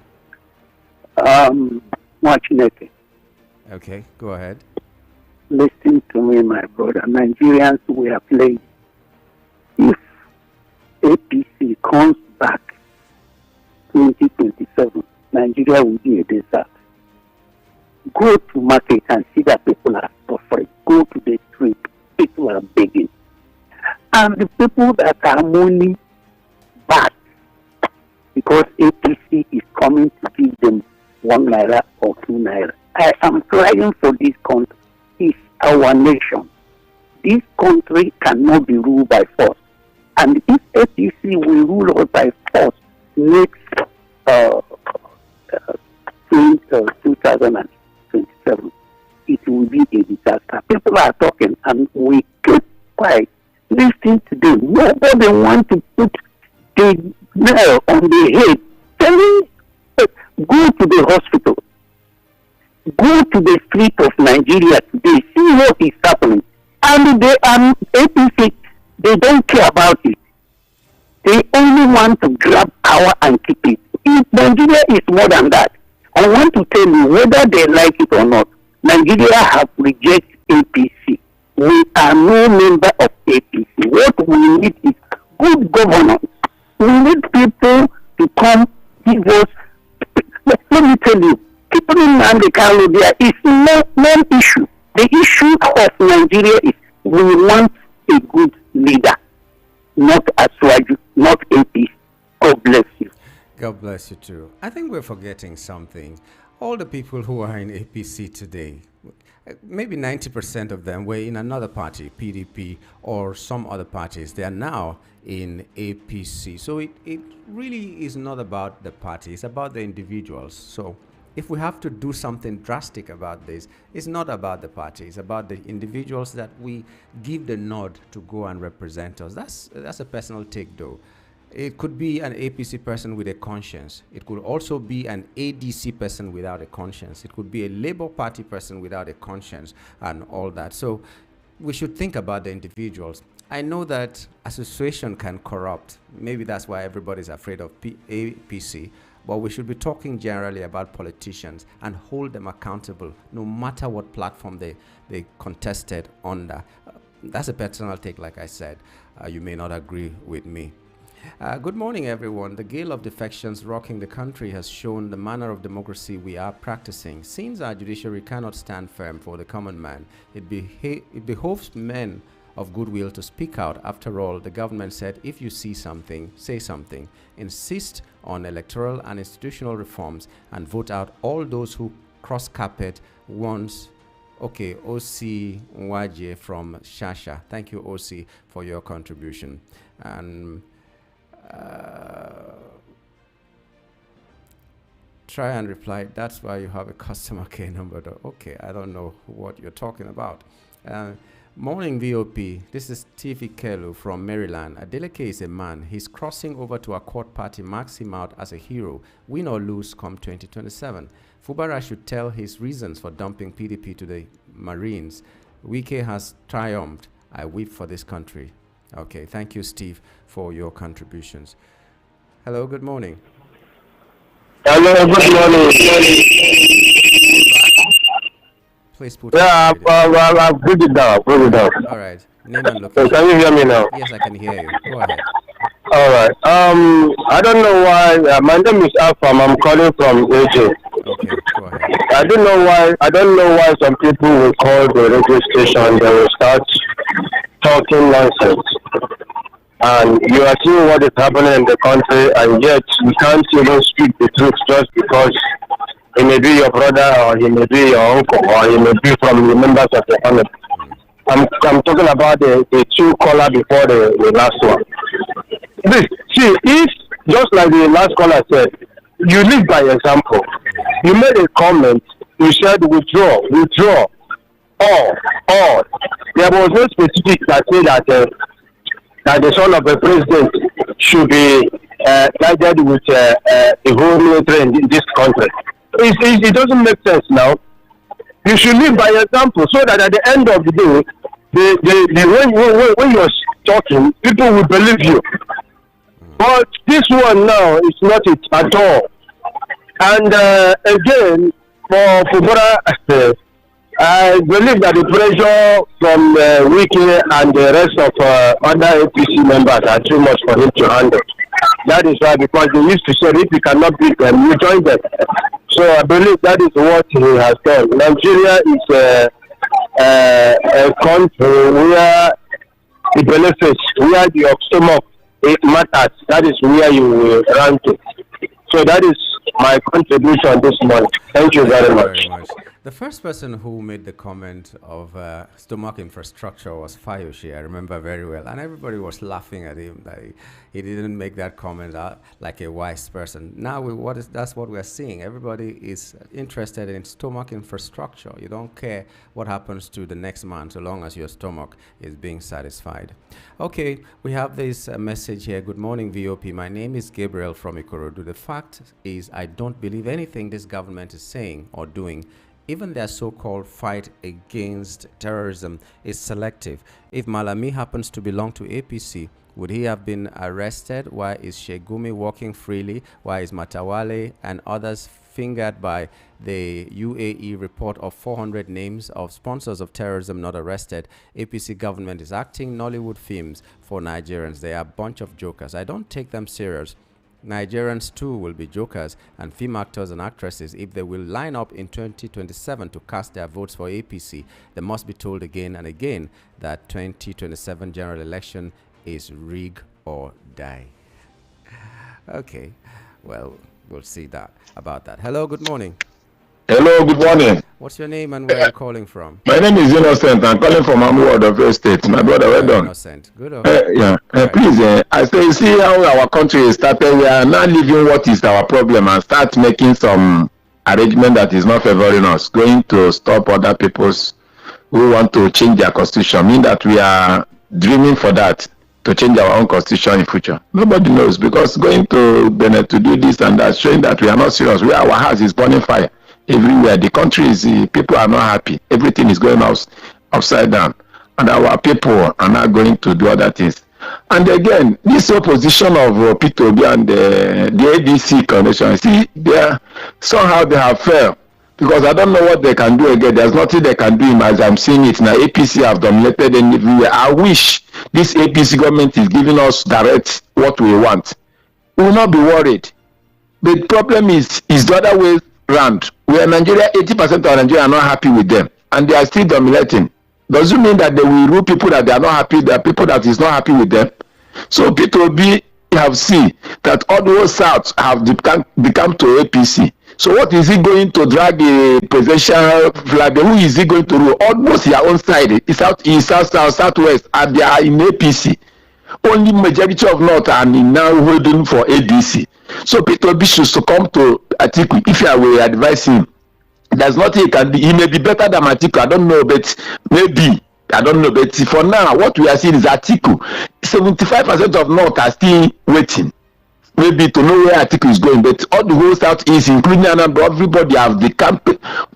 S3: Mwachineke.
S1: Okay, go ahead.
S3: Listen to me, my brother. Nigerians, we are playing. If APC comes back 2027, Nigeria will be a desert. Go to market and see that people are suffering. Go to the street, people are begging. And the people that are money back, because APC is coming to give them 1 naira or 2 naira. I am crying for this country. It's our nation. This country cannot be ruled by force. And if APC will rule us by force next 2027, it will be a disaster. People are talking and we keep quiet. Listen to them. Nobody wants to put the nail on the head. Telling go to the hospital. Go to the street of Nigeria today. See what is happening. And they APC, they don't care about it. They only want to grab power and keep it. If Nigeria is more than that, I want to tell you, whether they like it or not, Nigeria have rejected APC. We are no member of APC. What we need is good governance. We need people to come give us. Let me tell you, people in Nnamdi there is no issue. The issue of Nigeria is we want a good leader, not Aswaju, not APC. God bless you.
S1: God bless you too. I think we're forgetting something. All the people who are in APC today, maybe 90% of them were in another party, PDP or some other parties. They are now in APC. So it really is not about the party, it's about the individuals. So if we have to do something drastic about this, it's not about the party, it's about the individuals that we give the nod to go and represent us. That's a personal take though. It could be an APC person with a conscience. It could also be an ADC person without a conscience. It could be a Labour Party person without a conscience and all that. So we should think about the individuals. I know that association can corrupt. Maybe that's why everybody's afraid of APC. But we should be talking generally about politicians and hold them accountable, no matter what platform they contested under. That's a personal take, like I said. You may not agree with me. Good morning, everyone. The gale of defections rocking the country has shown the manner of democracy we are practicing. Since our judiciary cannot stand firm for the common man, it behoves men of goodwill to speak out. After all, the government said, if you see something, say something. Insist on electoral and institutional reforms and vote out all those who cross carpet once. Okay, OC Nwaje from Shasha. Thank you, OC, for your contribution. And Try and reply. That's why you have a customer care number. Okay, I don't know what you're talking about. Morning VOP. This is TV Kelu from Maryland. Adeleke is a man. His crossing over to a court party marks him out as a hero. Win or lose come 2027. Fubara should tell his reasons for dumping PDP to the Marines. Wike has triumphed. I weep for this country. Okay, thank you, Steve, for your contributions. Hello, good morning.
S3: Hello, good morning.
S1: Please put.
S3: Yeah, I've put it down.
S1: All right. Name and location.
S3: Can you hear me now?
S1: Yes, I can hear you. Go ahead.
S3: All right. I don't know why. My name is Afam. I'm calling from AJ.
S1: Okay, go ahead.
S3: I don't know why some people will call the radio station. They will start talking nonsense. And you are seeing what is happening in the country, and yet you can't even speak the truth just because he may be your brother, or he may be your uncle, or he may be from the members of the family. I'm talking about the two caller before the last one. See, if just like the last caller said, you live by example. You made a comment. You said withdraw. All. There was no specific that said that the son of a president should be guided with a whole military in this country. It doesn't make sense now. You should live by example so that at the end of the day, when you're talking, people will believe you. But this one now is not it at all. And again, for Fubara, I believe that the pressure from Wiki and the rest of other APC members are too much for him to handle. That is why, because they used to say if you cannot beat them, you join them. So I believe that is what he has done. Nigeria is a country where the benefits, where the stomach it matters. That is where you will run to. So that is my contribution this morning. Thank you very much.
S1: The first person who made the comment of stomach infrastructure was Fayoshe. I remember very well. And everybody was laughing at him. Like, he didn't make that comment like a wise person. Now, that's what we're seeing. Everybody is interested in stomach infrastructure. You don't care what happens to the next man so long as your stomach is being satisfied. Okay, we have this message here. Good morning, VOP. My name is Gabriel from Ikorodu. The fact is, I don't believe anything this government is saying or doing. Even their so-called fight against terrorism is selective. If Malami happens to belong to APC, would he have been arrested? Why is Sheikh Gumi walking freely? Why is Matawale and others fingered by the UAE report of 400 names of sponsors of terrorism not arrested? APC government is acting Nollywood films for Nigerians. They are a bunch of jokers. I don't take them serious. Nigerians too will be jokers and film actors and actresses. If they will line up in 2027 to cast their votes for APC, they must be told again and again that 2027 general election is rig or die. Okay, well, we'll see about that. Hello, good morning.
S6: Hello, good morning.
S1: What's your name and where are you calling from?
S6: My name is Innocent. I'm calling from Amuward of your state. My brother, well done.
S1: Innocent. Good. Okay.
S6: Please, I say, see how our country is started. We are now leaving what is our problem and start making some arrangement that is not favoring us, going to stop other people's who want to change their constitution. Mean that we are dreaming for that, to change our own constitution in future. Nobody knows, because going to Benin to do this and that, showing that we are not serious. Our house is burning fire everywhere. The country is, people are not happy. Everything is going upside down. And our people are not going to do other things. And again, this opposition of Peter Obi and the ADC coalition, see, somehow they have failed. Because I don't know what they can do again. There's nothing they can do as I'm seeing it. Now, APC have dominated everywhere. I wish this APC government is giving us direct what we want. We will not be worried. The problem is the other way around. Where Nigeria, 80% of Nigeria are not happy with them. And they are still dominating. Doesn't mean that they will rule people that they are not happy. There are people that is not happy with them. So people have seen that all those Souths have become to APC. So what is he going to drag a presidential flag? Who is he going to rule? Almost their own side. It's south, east, south, southwest, and they are in APC. Only majority of North are now holding for ADC. So Peter Obi should succumb to Atiku. If I will advise him, there's nothing he can do. He may be better than Atiku. I don't know, but maybe. I don't know. But for now, what we are seeing is Atiku. 75% of North are still waiting. Maybe to know where Atiku is going, but all the whole Southeast, including Nnamdi, everybody have the camp.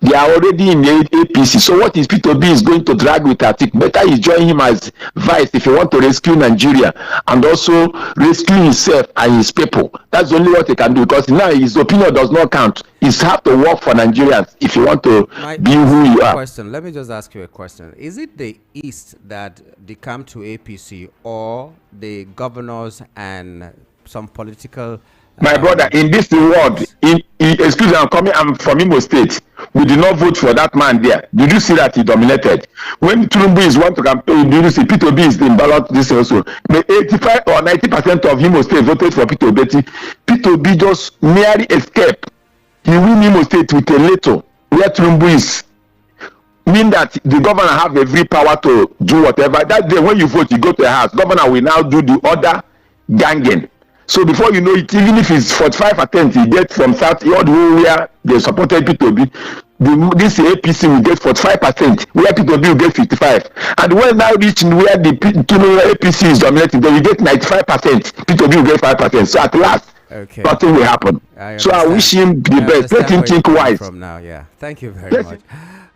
S6: They are already in the APC. So what is Peter B is going to drag with Atiku? Better he join him as vice if he want to rescue Nigeria and also rescue himself and his people. That's only what he can do, because now his opinion does not count. He's have to work for Nigerians if you want to be who you are.
S1: Let me just ask you a question. Is it the East that come to APC, or the governors and some political
S6: my brother, in this world, excuse me, I'm from Imo State. We did not vote for that man there. Did you see that he dominated? When Tinubu is want to campaign, did you see Peter Obi is in ballot this also? But 85 or 90% of Imo State voted for Peter Obi. Peter Obi just merely escaped. He win Imo State with a little where Tinubu is. Mean that the governor have every power to do whatever. That day when you vote, you go to the house. Governor will now do the other ganging. So before you know it, even if it's 45 attempts, he get from South, all the way where they supported P2B, this APC will get 45%, where P2B will get 55. And when now reach where the APC is dominating, they will get 95%, P2B will get 5%. So at last, nothing will happen. So I wish him the best. Let him think wise.
S1: From now, yeah. Thank you very much.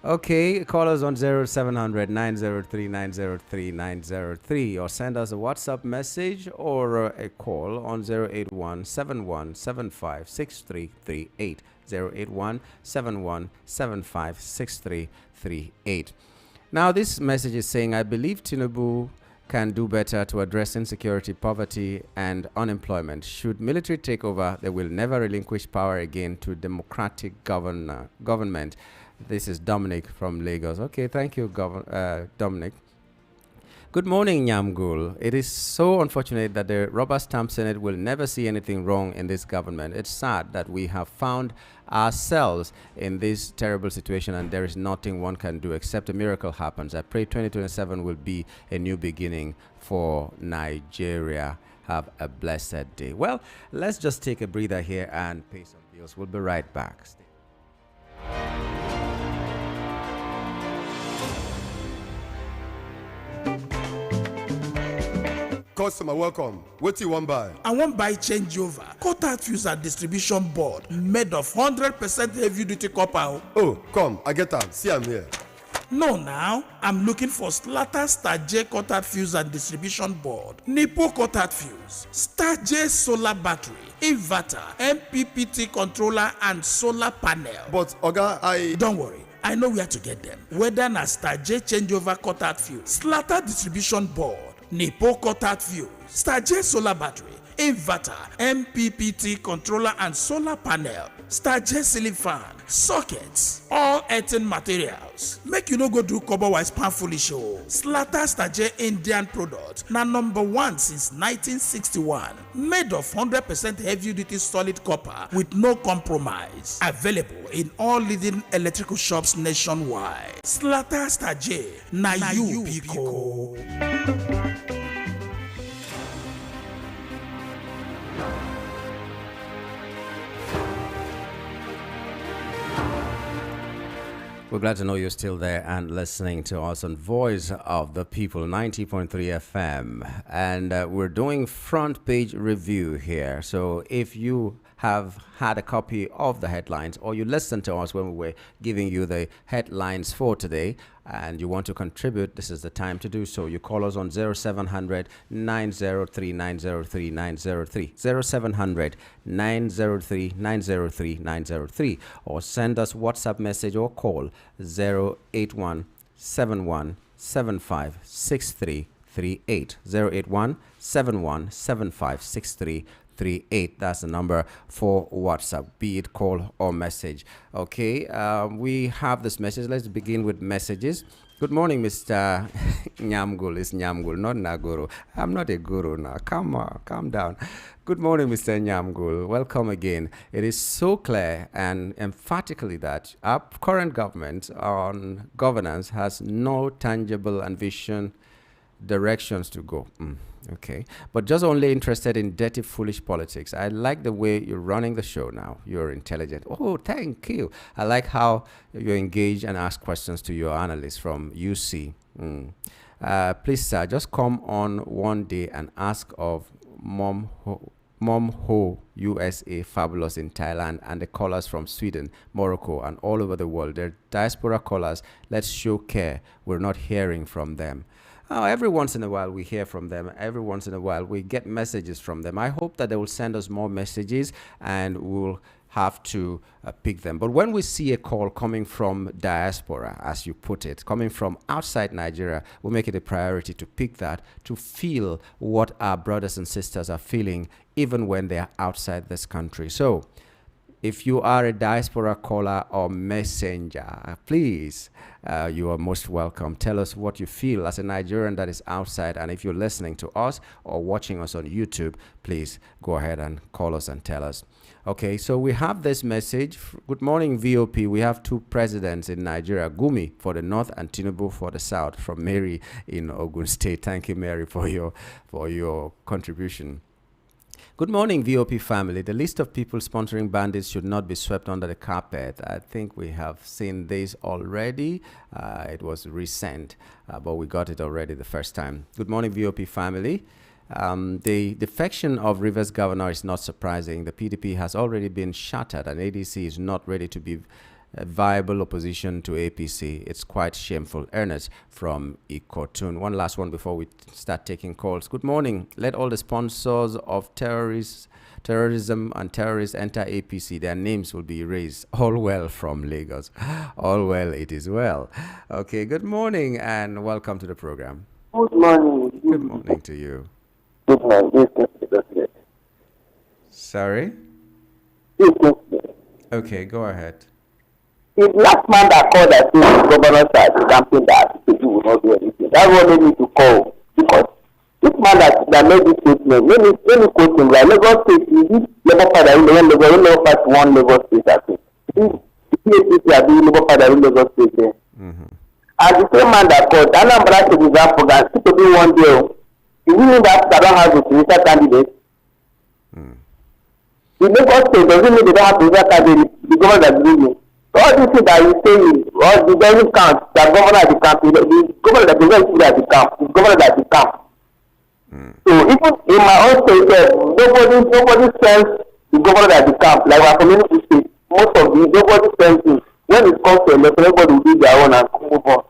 S1: Okay, call us on 0700 903 903 903, or send us a WhatsApp message or a call on 081 71 75 6338. 081 71 75 6338. Now, this message is saying, I believe Tinubu can do better to address insecurity, poverty, and unemployment. Should military take over, they will never relinquish power again to democratic government. This is Dominic from Lagos. Okay, thank you, Dominic. Good morning, Nyamgul. It is so unfortunate that the rubber stamp Senate will never see anything wrong in this government. It's sad that we have found ourselves in this terrible situation, and there is nothing one can do except a miracle happens. I pray 2027 will be a new beginning for Nigeria. Have a blessed day. Well, let's just take a breather here and pay some bills. We'll be right back.
S7: Customer, welcome. What do you want buy?
S8: I want buy changeover. Cutout fuse and distribution board made of 100% heavy duty copper.
S7: Oh, come, I get them. See, I'm here.
S8: No, now I'm looking for Slatter Star J cutout fuse and distribution board, Nipo cutout fuse, Star J solar battery, inverter, MPPT controller, and solar panel.
S7: But Oga,
S8: don't worry. I know where to get them. Whether na Star J changeover cutout fuse, Slatter distribution board, Nipo cutout fuse, Star J solar battery, inverter, MPPT controller, and solar panel, Star J ceiling fan, sockets, all earthen materials. Make you no go do cover-wise pan foolish show. Slatter Star J Indian product na #1 since 1961. Made of 100% heavy-duty solid copper with no compromise. Available in all leading electrical shops nationwide. Slatter Star J, na you Pico.
S1: We're glad to know you're still there and listening to us on Voice of the People, 90.3 FM. And we're doing front page review here. So if you have had a copy of the headlines, or you listened to us when we were giving you the headlines for today, and you want to contribute, this is the time to do so. You call us on 0700 903 903 903, 0700 903 903 903, or send us WhatsApp message or call 081 71 75 6338, 081 71 75 6338. That's the number for WhatsApp, be it call or message. Okay, we have this message. Let's begin with messages. Good morning, Mr. Nyamgul. It's Nyamgul, not Naguru. I'm not a guru now. Come on, calm down. Good morning, Mr. Nyamgul. Welcome again. It is so clear and emphatically that our current government on governance has no tangible ambition directions to go. Okay, but just only interested in dirty, foolish politics. I like the way you're running the show now. You're intelligent. Oh, thank you. I like how you engage and ask questions to your analysts from UC. Please, sir, just come on one day and ask of Mom Ho USA Fabulous in Thailand and the callers from Sweden, Morocco, and all over the world. They're diaspora callers. Let's show care. We're not hearing from them. Every once in a while we hear from them. Every once in a while we get messages from them. I hope that they will send us more messages and we'll have to pick them. But when we see a call coming from diaspora, as you put it, coming from outside Nigeria, we'll make it a priority to pick that, to feel what our brothers and sisters are feeling even when they are outside this country. So if you are a diaspora caller or messenger, please, you are most welcome. Tell us what you feel as a Nigerian that is outside. And if you're listening to us or watching us on YouTube, please go ahead and call us and tell us. Okay, so we have this message. Good morning, VOP. We have two presidents in Nigeria, Gumi for the north and Tinubu for the south, from Mary in Ogun State. Thank you, Mary, for your contribution. Good morning, VOP family. The list of people sponsoring bandits should not be swept under the carpet. I think we have seen this already. It was resent, but we got it already the first time. Good morning, VOP family. The defection of Rivers governor is not surprising. The PDP has already been shattered and ADC is not ready to be a viable opposition to APC. It's quite shameful. Ernest from Ikotun. One last one before we start taking calls. Good morning. Let all the sponsors of terrorism and terrorists enter APC. Their names will be erased. All well from Lagos. All well, it is well. Okay, good morning and welcome to the program.
S3: Good morning.
S1: Good morning to you.
S3: Good morning.
S1: Sorry? Okay, go ahead.
S3: The last man that called that said the governor said something that people will not do anything. That's what they need to call. Because this man that made this statement, let me quote him, like Lagos State, he did Labour Father in Labour Party one Lagos State, I think. The PACC are doing Labour Father in Lagos State there. And the same man that called, Anambra State is that program, people do one day. You mean that they don't have a presidential candidate? The Lagos State doesn't mean they don't have a presidential candidate, the governor that's doing it. All these things that you say, all the very count, the governor at the camp, the governor that is at the camp, the governor at the camp. So even in my own state, nobody sends the governor at the camp. Like our community state, nobody sends him. When it comes to election, everybody will do their own and move on.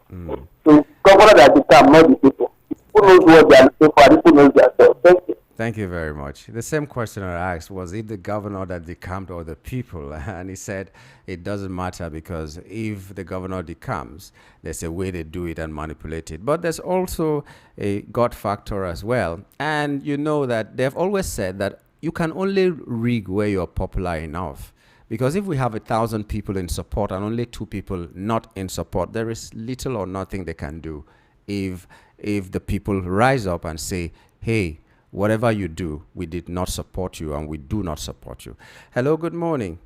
S3: So governor at the camp, not the people. People knows what they are looking for, people knows themselves. Thank you.
S1: Thank you very much. The same question I asked, was it the governor that decamped or the people? And he said it doesn't matter because if the governor decamps, there's a way they do it and manipulate it. But there's also a God factor as well. And you know that they've always said that you can only rig where you're popular enough. Because if we have 1,000 people in support and only 2 people not in support, there is little or nothing they can do. If the people rise up and say, hey, whatever you do, we did not support you and we do not support you. Hello, good morning.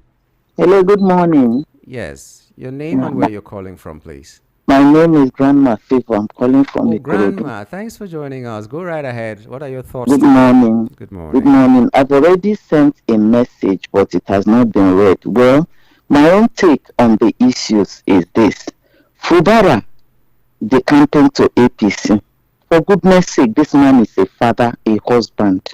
S9: Hello, good morning.
S1: Yes, your name and where you're calling from, please.
S9: My name is Grandma Favor. I'm calling from the
S1: Grandma, thanks for joining us. Go right ahead. What are your thoughts?
S9: Good morning.
S1: Good morning.
S9: Good morning. I've already sent a message, but it has not been read. Well, my own take on the issues is this. Fubara decamping to APC. For goodness sake, this man is a father, a husband.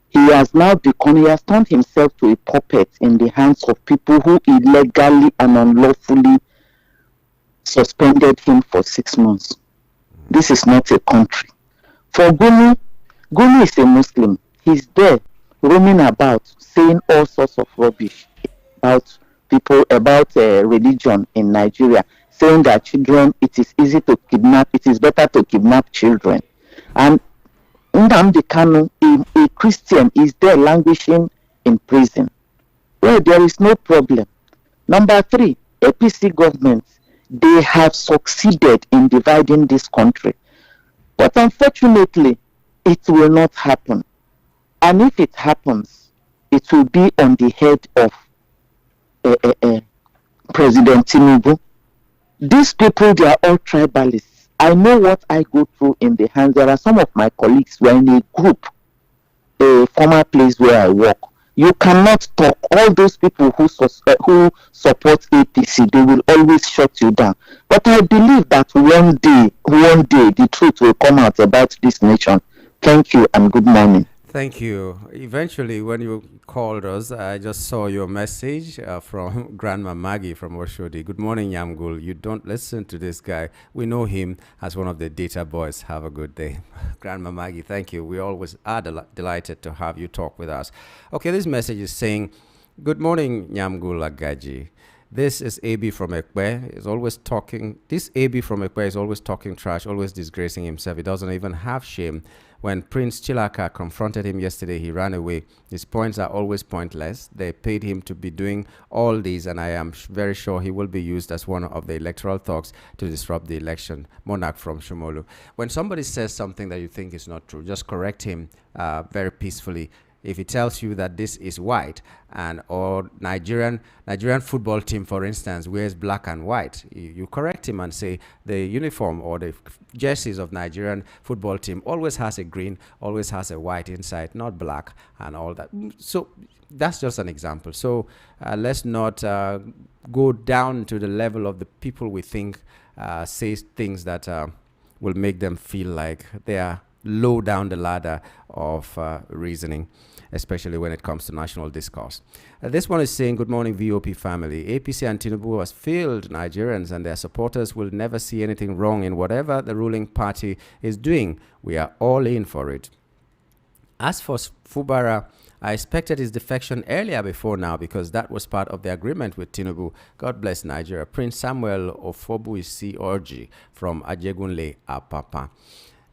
S9: He has turned himself to a puppet in the hands of people who illegally and unlawfully suspended him for 6 months. This is not a country. For Gumi is a Muslim. He's there roaming about saying all sorts of rubbish about people, about religion in Nigeria, saying that children, it is easy to kidnap, it is better to kidnap children. And Nnamdi Kanu, a Christian, is there languishing in prison. Well, there is no problem. Number 3, APC government, they have succeeded in dividing this country. But unfortunately, it will not happen. And if it happens, it will be on the head of President Tinubu. These people, they are all tribalists. I know what I go through in the hands. There are some of my colleagues who are in a group, a former place where I work. You cannot talk. All those people who support APC, they will always shut you down. But I believe that one day, the truth will come out about this nation. Thank you and good morning.
S1: Thank you. Eventually, when you called us, I just saw your message from Grandma Maggie from Oshodi. Good morning, Yamgul. You don't listen to this guy. We know him as one of the data boys. Have a good day. Grandma Maggie, thank you. We always are delighted to have you talk with us. Okay, this message is saying, good morning, Yamgul Agaji. This is AB from Ekwe. Is always talking. This AB from Ekwe is always talking trash, always disgracing himself. He doesn't even have shame. When Prince Chilaka confronted him yesterday, he ran away. His points are always pointless. They paid him to be doing all these, and I am very sure he will be used as one of the electoral thugs to disrupt the election. Monarch from Shomolu. When somebody says something that you think is not true, just correct him very peacefully. If he tells you that this is white, and or Nigerian football team, for instance, wears black and white, you correct him and say the uniform or the jerseys of Nigerian football team always has a green, always has a white inside, not black and all that. So that's just an example. So let's not go down to the level of the people we think say things that will make them feel like they are low down the ladder of reasoning, especially when it comes to national discourse. This one is saying, good morning, VOP family. APC and Tinubu has failed Nigerians, and their supporters will never see anything wrong in whatever the ruling party is doing. We are all in for it. As for Fubara, I expected his defection earlier before now because that was part of the agreement with Tinubu. God bless Nigeria. Prince Samuel Ofobuisi Orji from Ajegunle, Apapa.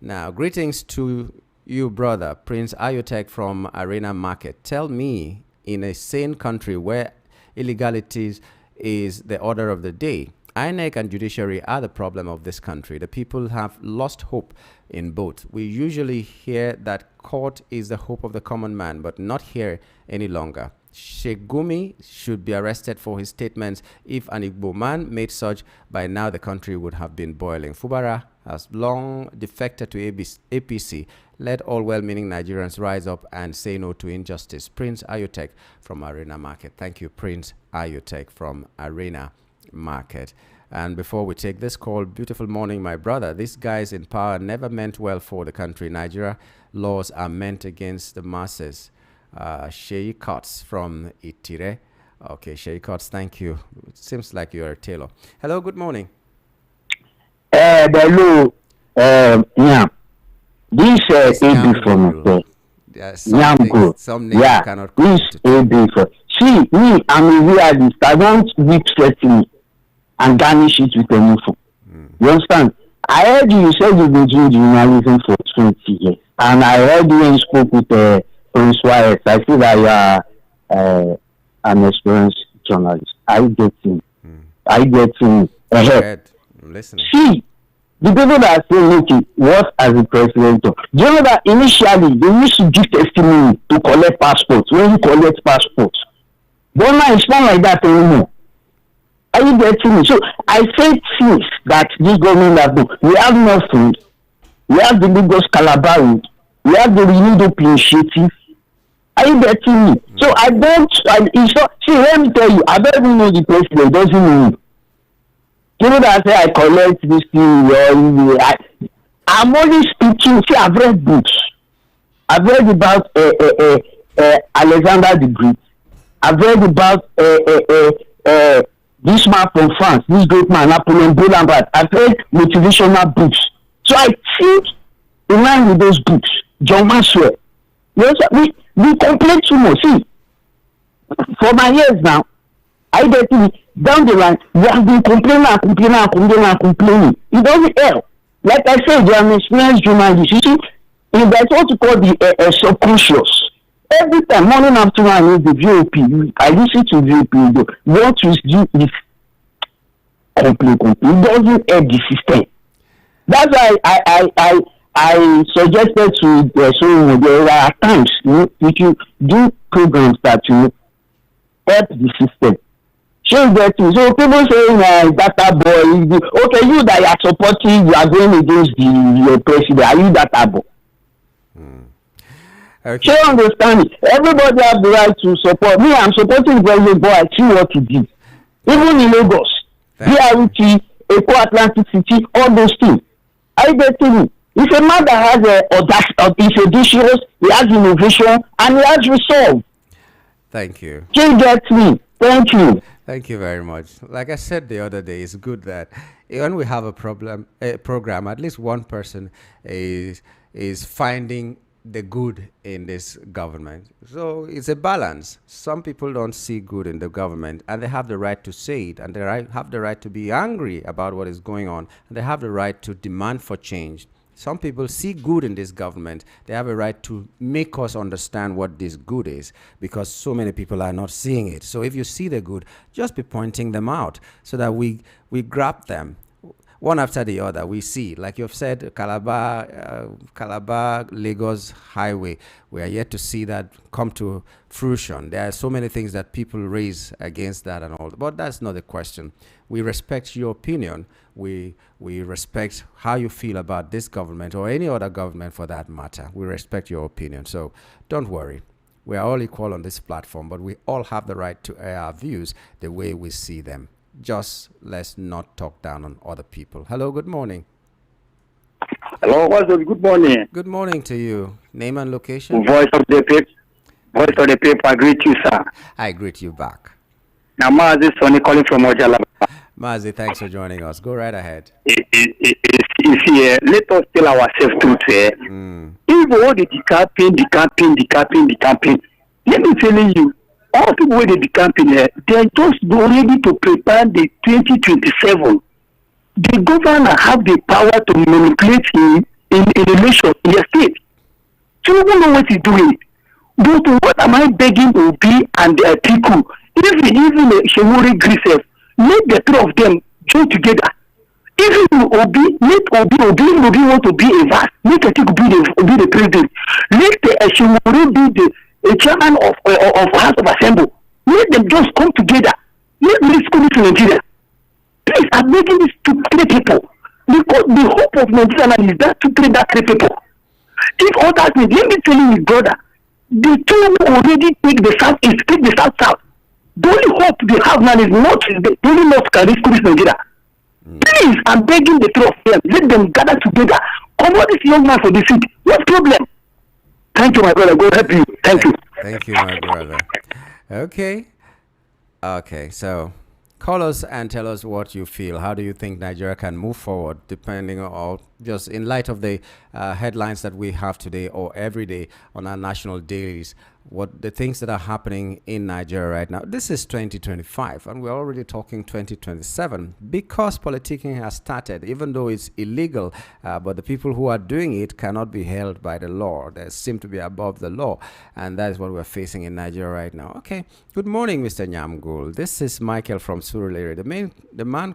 S1: Now, greetings to you, brother, Prince Ayotek from Arena Market. Tell me, in a sane country where illegalities is the order of the day, INEC and judiciary are the problem of this country. The people have lost hope in both. We usually hear that court is the hope of the common man, but not here any longer. Sheikh Gumi should be arrested for his statements. If an Igbo man made such, by now the country would have been boiling. Fubara has long defected to APC. Let all well-meaning Nigerians rise up and say no to injustice. Prince Ayotek from Arena Market. Thank you, Prince Ayotek from Arena Market. And before we take this call, beautiful morning, my brother. These guys in power never meant well for the country. Nigeria laws are meant against the masses. Sheikh from Itire. Okay, Sheikh, thank you. It seems like you're a tailor. Hello, good morning.
S10: Hello. Yeah. This AB from Nyamgo.
S1: Yeah.
S10: This AB from. See, me, I'm a realist. I don't whip threaten and garnish it with a info. You understand? I heard you said you've been doing journalism for 20 years. And I heard you when you spoke with Prince Wyatt. I feel that you are an experienced journalist. I get him. I get him.
S1: I'm listening.
S10: See, the people that are saying, okay, what as the president do? Do you know that initially they used to give testimony to collect passports when you collect passports? But now it's not like that anymore. Are you getting me? So I say things that this government has done. We have no food. We have the Lagos Calabar Road. We have the renewed initiative. Are you getting me? So I don't. It's not. See, let me tell you. I don't even know the president. Doesn't know me. You know that I say I collect this thing. I'm only speaking. See, I've read books. I've read about Alexander the Great. I've read about this man from France, this great man, Napoleon Bonaparte. I've read motivational books. So I think in line with those books, John Maxwell. You know, we complain too much. See, for my years now, I get to down the line, we have been complaining. It doesn't help. Like I said, you are an experienced journalist. You see, if that's what you call the subconscious. Every time, morning, afternoon, I need the VOP. I listen to VOP. What you do is complain. It doesn't help the system. That's why I suggested to so there are times if you do programs that help the system. Sheikh get me. So people saying data boy. Okay, you that you are supporting, you are going against your president. Are you data boy?
S1: Okay.
S10: She understand it. Everybody have the right to support. Me, I'm supporting the president, but I see what he did. Even in Lagos, BRT, Eko Atlantic City, all those things. I get me. If a man that has is audacious, he has innovation, and he has resolve.
S1: Thank you.
S10: She gets me. Thank you.
S1: Thank you very much. Like I said the other day, it's good that when we have a program, at least one person is finding the good in this government. So it's a balance. Some people don't see good in the government, and they have the right to say it, and they have the right to be angry about what is going on, and they have the right to demand for change. Some people see good in this government. They have a right to make us understand what this good is, because so many people are not seeing it. So if you see the good, just be pointing them out so that we grab them one after the other. We see, like you've said, Calabar Lagos highway. We are yet to see that come to fruition. There are so many things that people raise against that and all, but that's not the question. We respect your opinion. We respect how you feel about this government or any other government for that matter. We respect your opinion. So don't worry. We are all equal on this platform, but we all have the right to air our views the way we see them. Just let's not talk down on other people. Hello, good morning.
S11: Hello, what's up? Good morning.
S1: Good morning to you. Name and location?
S11: Voice of the paper. I greet you, sir.
S1: I greet you back.
S11: Now, Mazi Sonny calling from Ojala.
S1: Mazi, thanks for joining us. Go right ahead.
S11: Let us tell ourselves truth here. Even all the campaign, let me tell you, all people who the campaign here, they're just ready to prepare the 2027. The governor have the power to manipulate him in election in the state. So you don't know what he's doing. But what am I begging Obi and the Atiku? Even Shemuri Grisef, let the three of them join together. Even Obi, let Obi want to be a vice. Let Atiku be the president. Let Shemuri be the chairman of House of Assembly. Let them just come together. Let me school to Nigeria. Please, I'm making this to 3 people. Because the hope of Nigeria is that to train that 3 people. If all that means, let me tell you, brother, the 2 who already take the south east, take the south. The only hope they have now is not the only not can rescue Nigeria. Please, I'm begging the 3 of them. Let them gather together. Come on, this young man for the seat. What problem? Thank you, my brother. God help you. Thank you.
S1: Thank you, my brother. Okay, so call us and tell us what you feel. How do you think Nigeria can move forward, depending on just in light of the headlines that we have today or every day on our national dailies, what the things that are happening in Nigeria right now. This is 2025, and we're already talking 2027 because politicking has started, even though it's illegal. But the people who are doing it cannot be held by the law. They seem to be above the law, and that is what we're facing in Nigeria right now. Okay, good morning, Mr. Nyamgul. This is Michael from Surulere. The man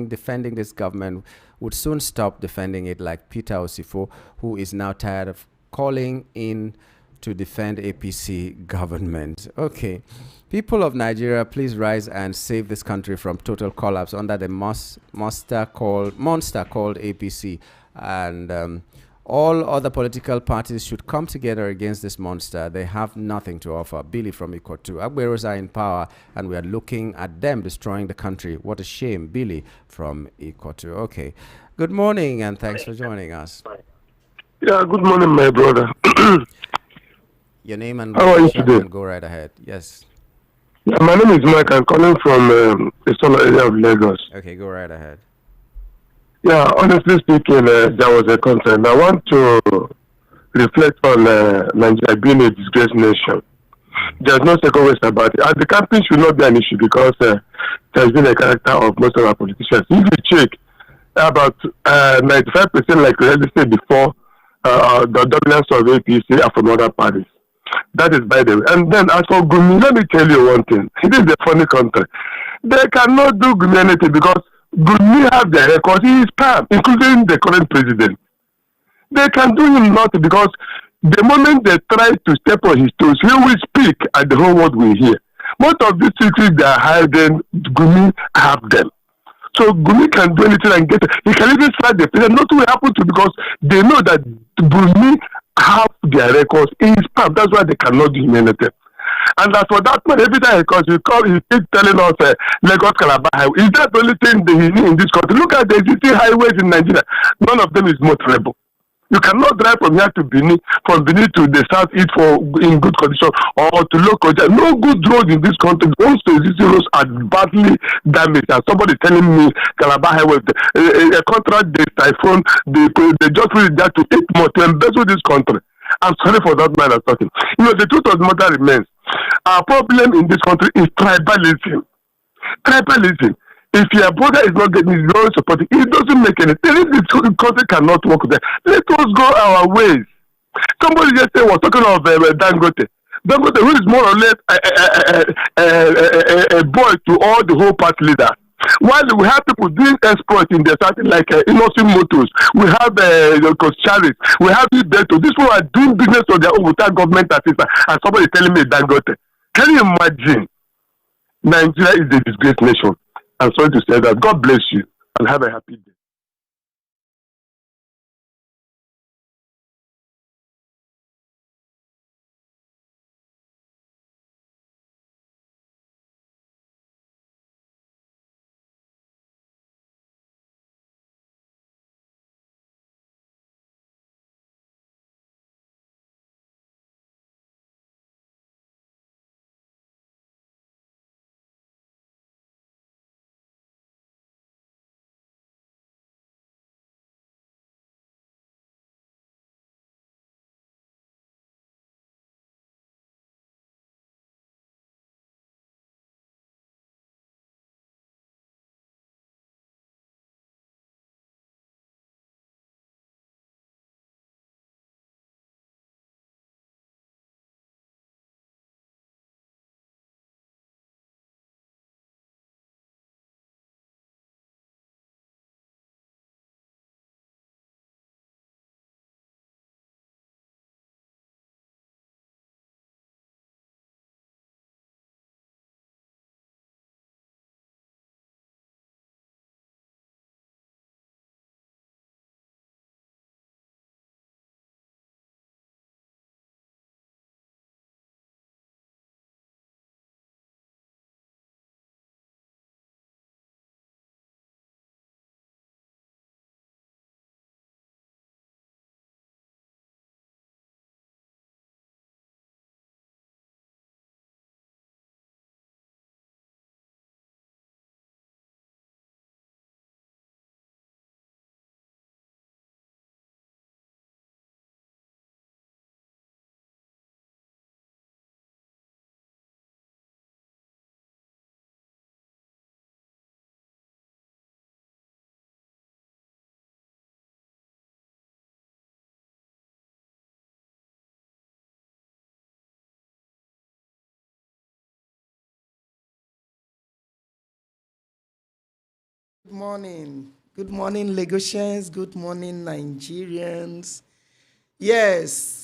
S1: defending this government would soon stop defending it, like Peter Osifo, who is now tired of calling in to defend APC government. Okay, people of Nigeria, please rise and save this country from total collapse under the monster called APC, and all other political parties should come together against this monster. They have nothing to offer. Billy from Ikotu. Agberos are in power, and we are looking at them destroying the country. What a shame. Billy from Ikotu. Okay, good morning, and thanks for joining us.
S12: Yeah, good morning, my brother.
S1: Your name and
S12: how are you today?
S1: Go right ahead. Yes.
S12: Yeah, my name is Mike. I'm calling from the southern area of Lagos.
S1: Okay, go right ahead.
S12: Yeah, honestly speaking, there was a concern. I want to reflect on Nigeria being a disgraced nation. There's no second ways about it. The campaign should not be an issue because there's been a character of most of our politicians. If you check, about 95%, like we said before, the dominance of APC are from other parties. That is by the way. And then as for Gumi, let me tell you one thing. It is a funny country. They cannot do Gumi anything because Gumi have their records. He is spam, including the current president. They can do him nothing because the moment they try to step on his toes, he will speak and the whole world will hear. Most of these secrets they are hiding, Gumi have them. So Gumi can do anything and get it. He can even start the president. Nothing will happen to because they know that Gumi have their records in his palm. That's why they cannot do him anything. And as for that man, every time he calls, he keeps telling us Lagos Calabar Highway. Is that the only thing they need in this country? Look at the existing highways in Nigeria. None of them is motorable. You cannot drive from here to Benin, from Benin to the southeast in good condition, or to local. No good roads in this country. Most existing roads are badly damaged. And somebody telling me Calabar Highway, a contract they typhoon, they just put it there to 8 months to embezzle this country. I'm sorry for that man I'm talking. You know, the truth of the matter remains. Our problem in this country is tribalism. Tribalism. If your brother is not getting his own support, it doesn't make any sense. If the country cannot work there, let us go our ways. Somebody yesterday was talking of Dangote. Dangote, who is more or less a boy to all the whole party leaders. While we have people doing exploit in the south, like Innocent Motors, we have Charis, we have Beto. These people are doing business on their own without government assistance. And somebody telling me Dangote. Can you imagine? Nigeria is a disgraced nation. I'm sorry to say that. God bless you and have a happy day.
S13: Good morning. Good morning, Lagosians. Good morning, Nigerians. Yes,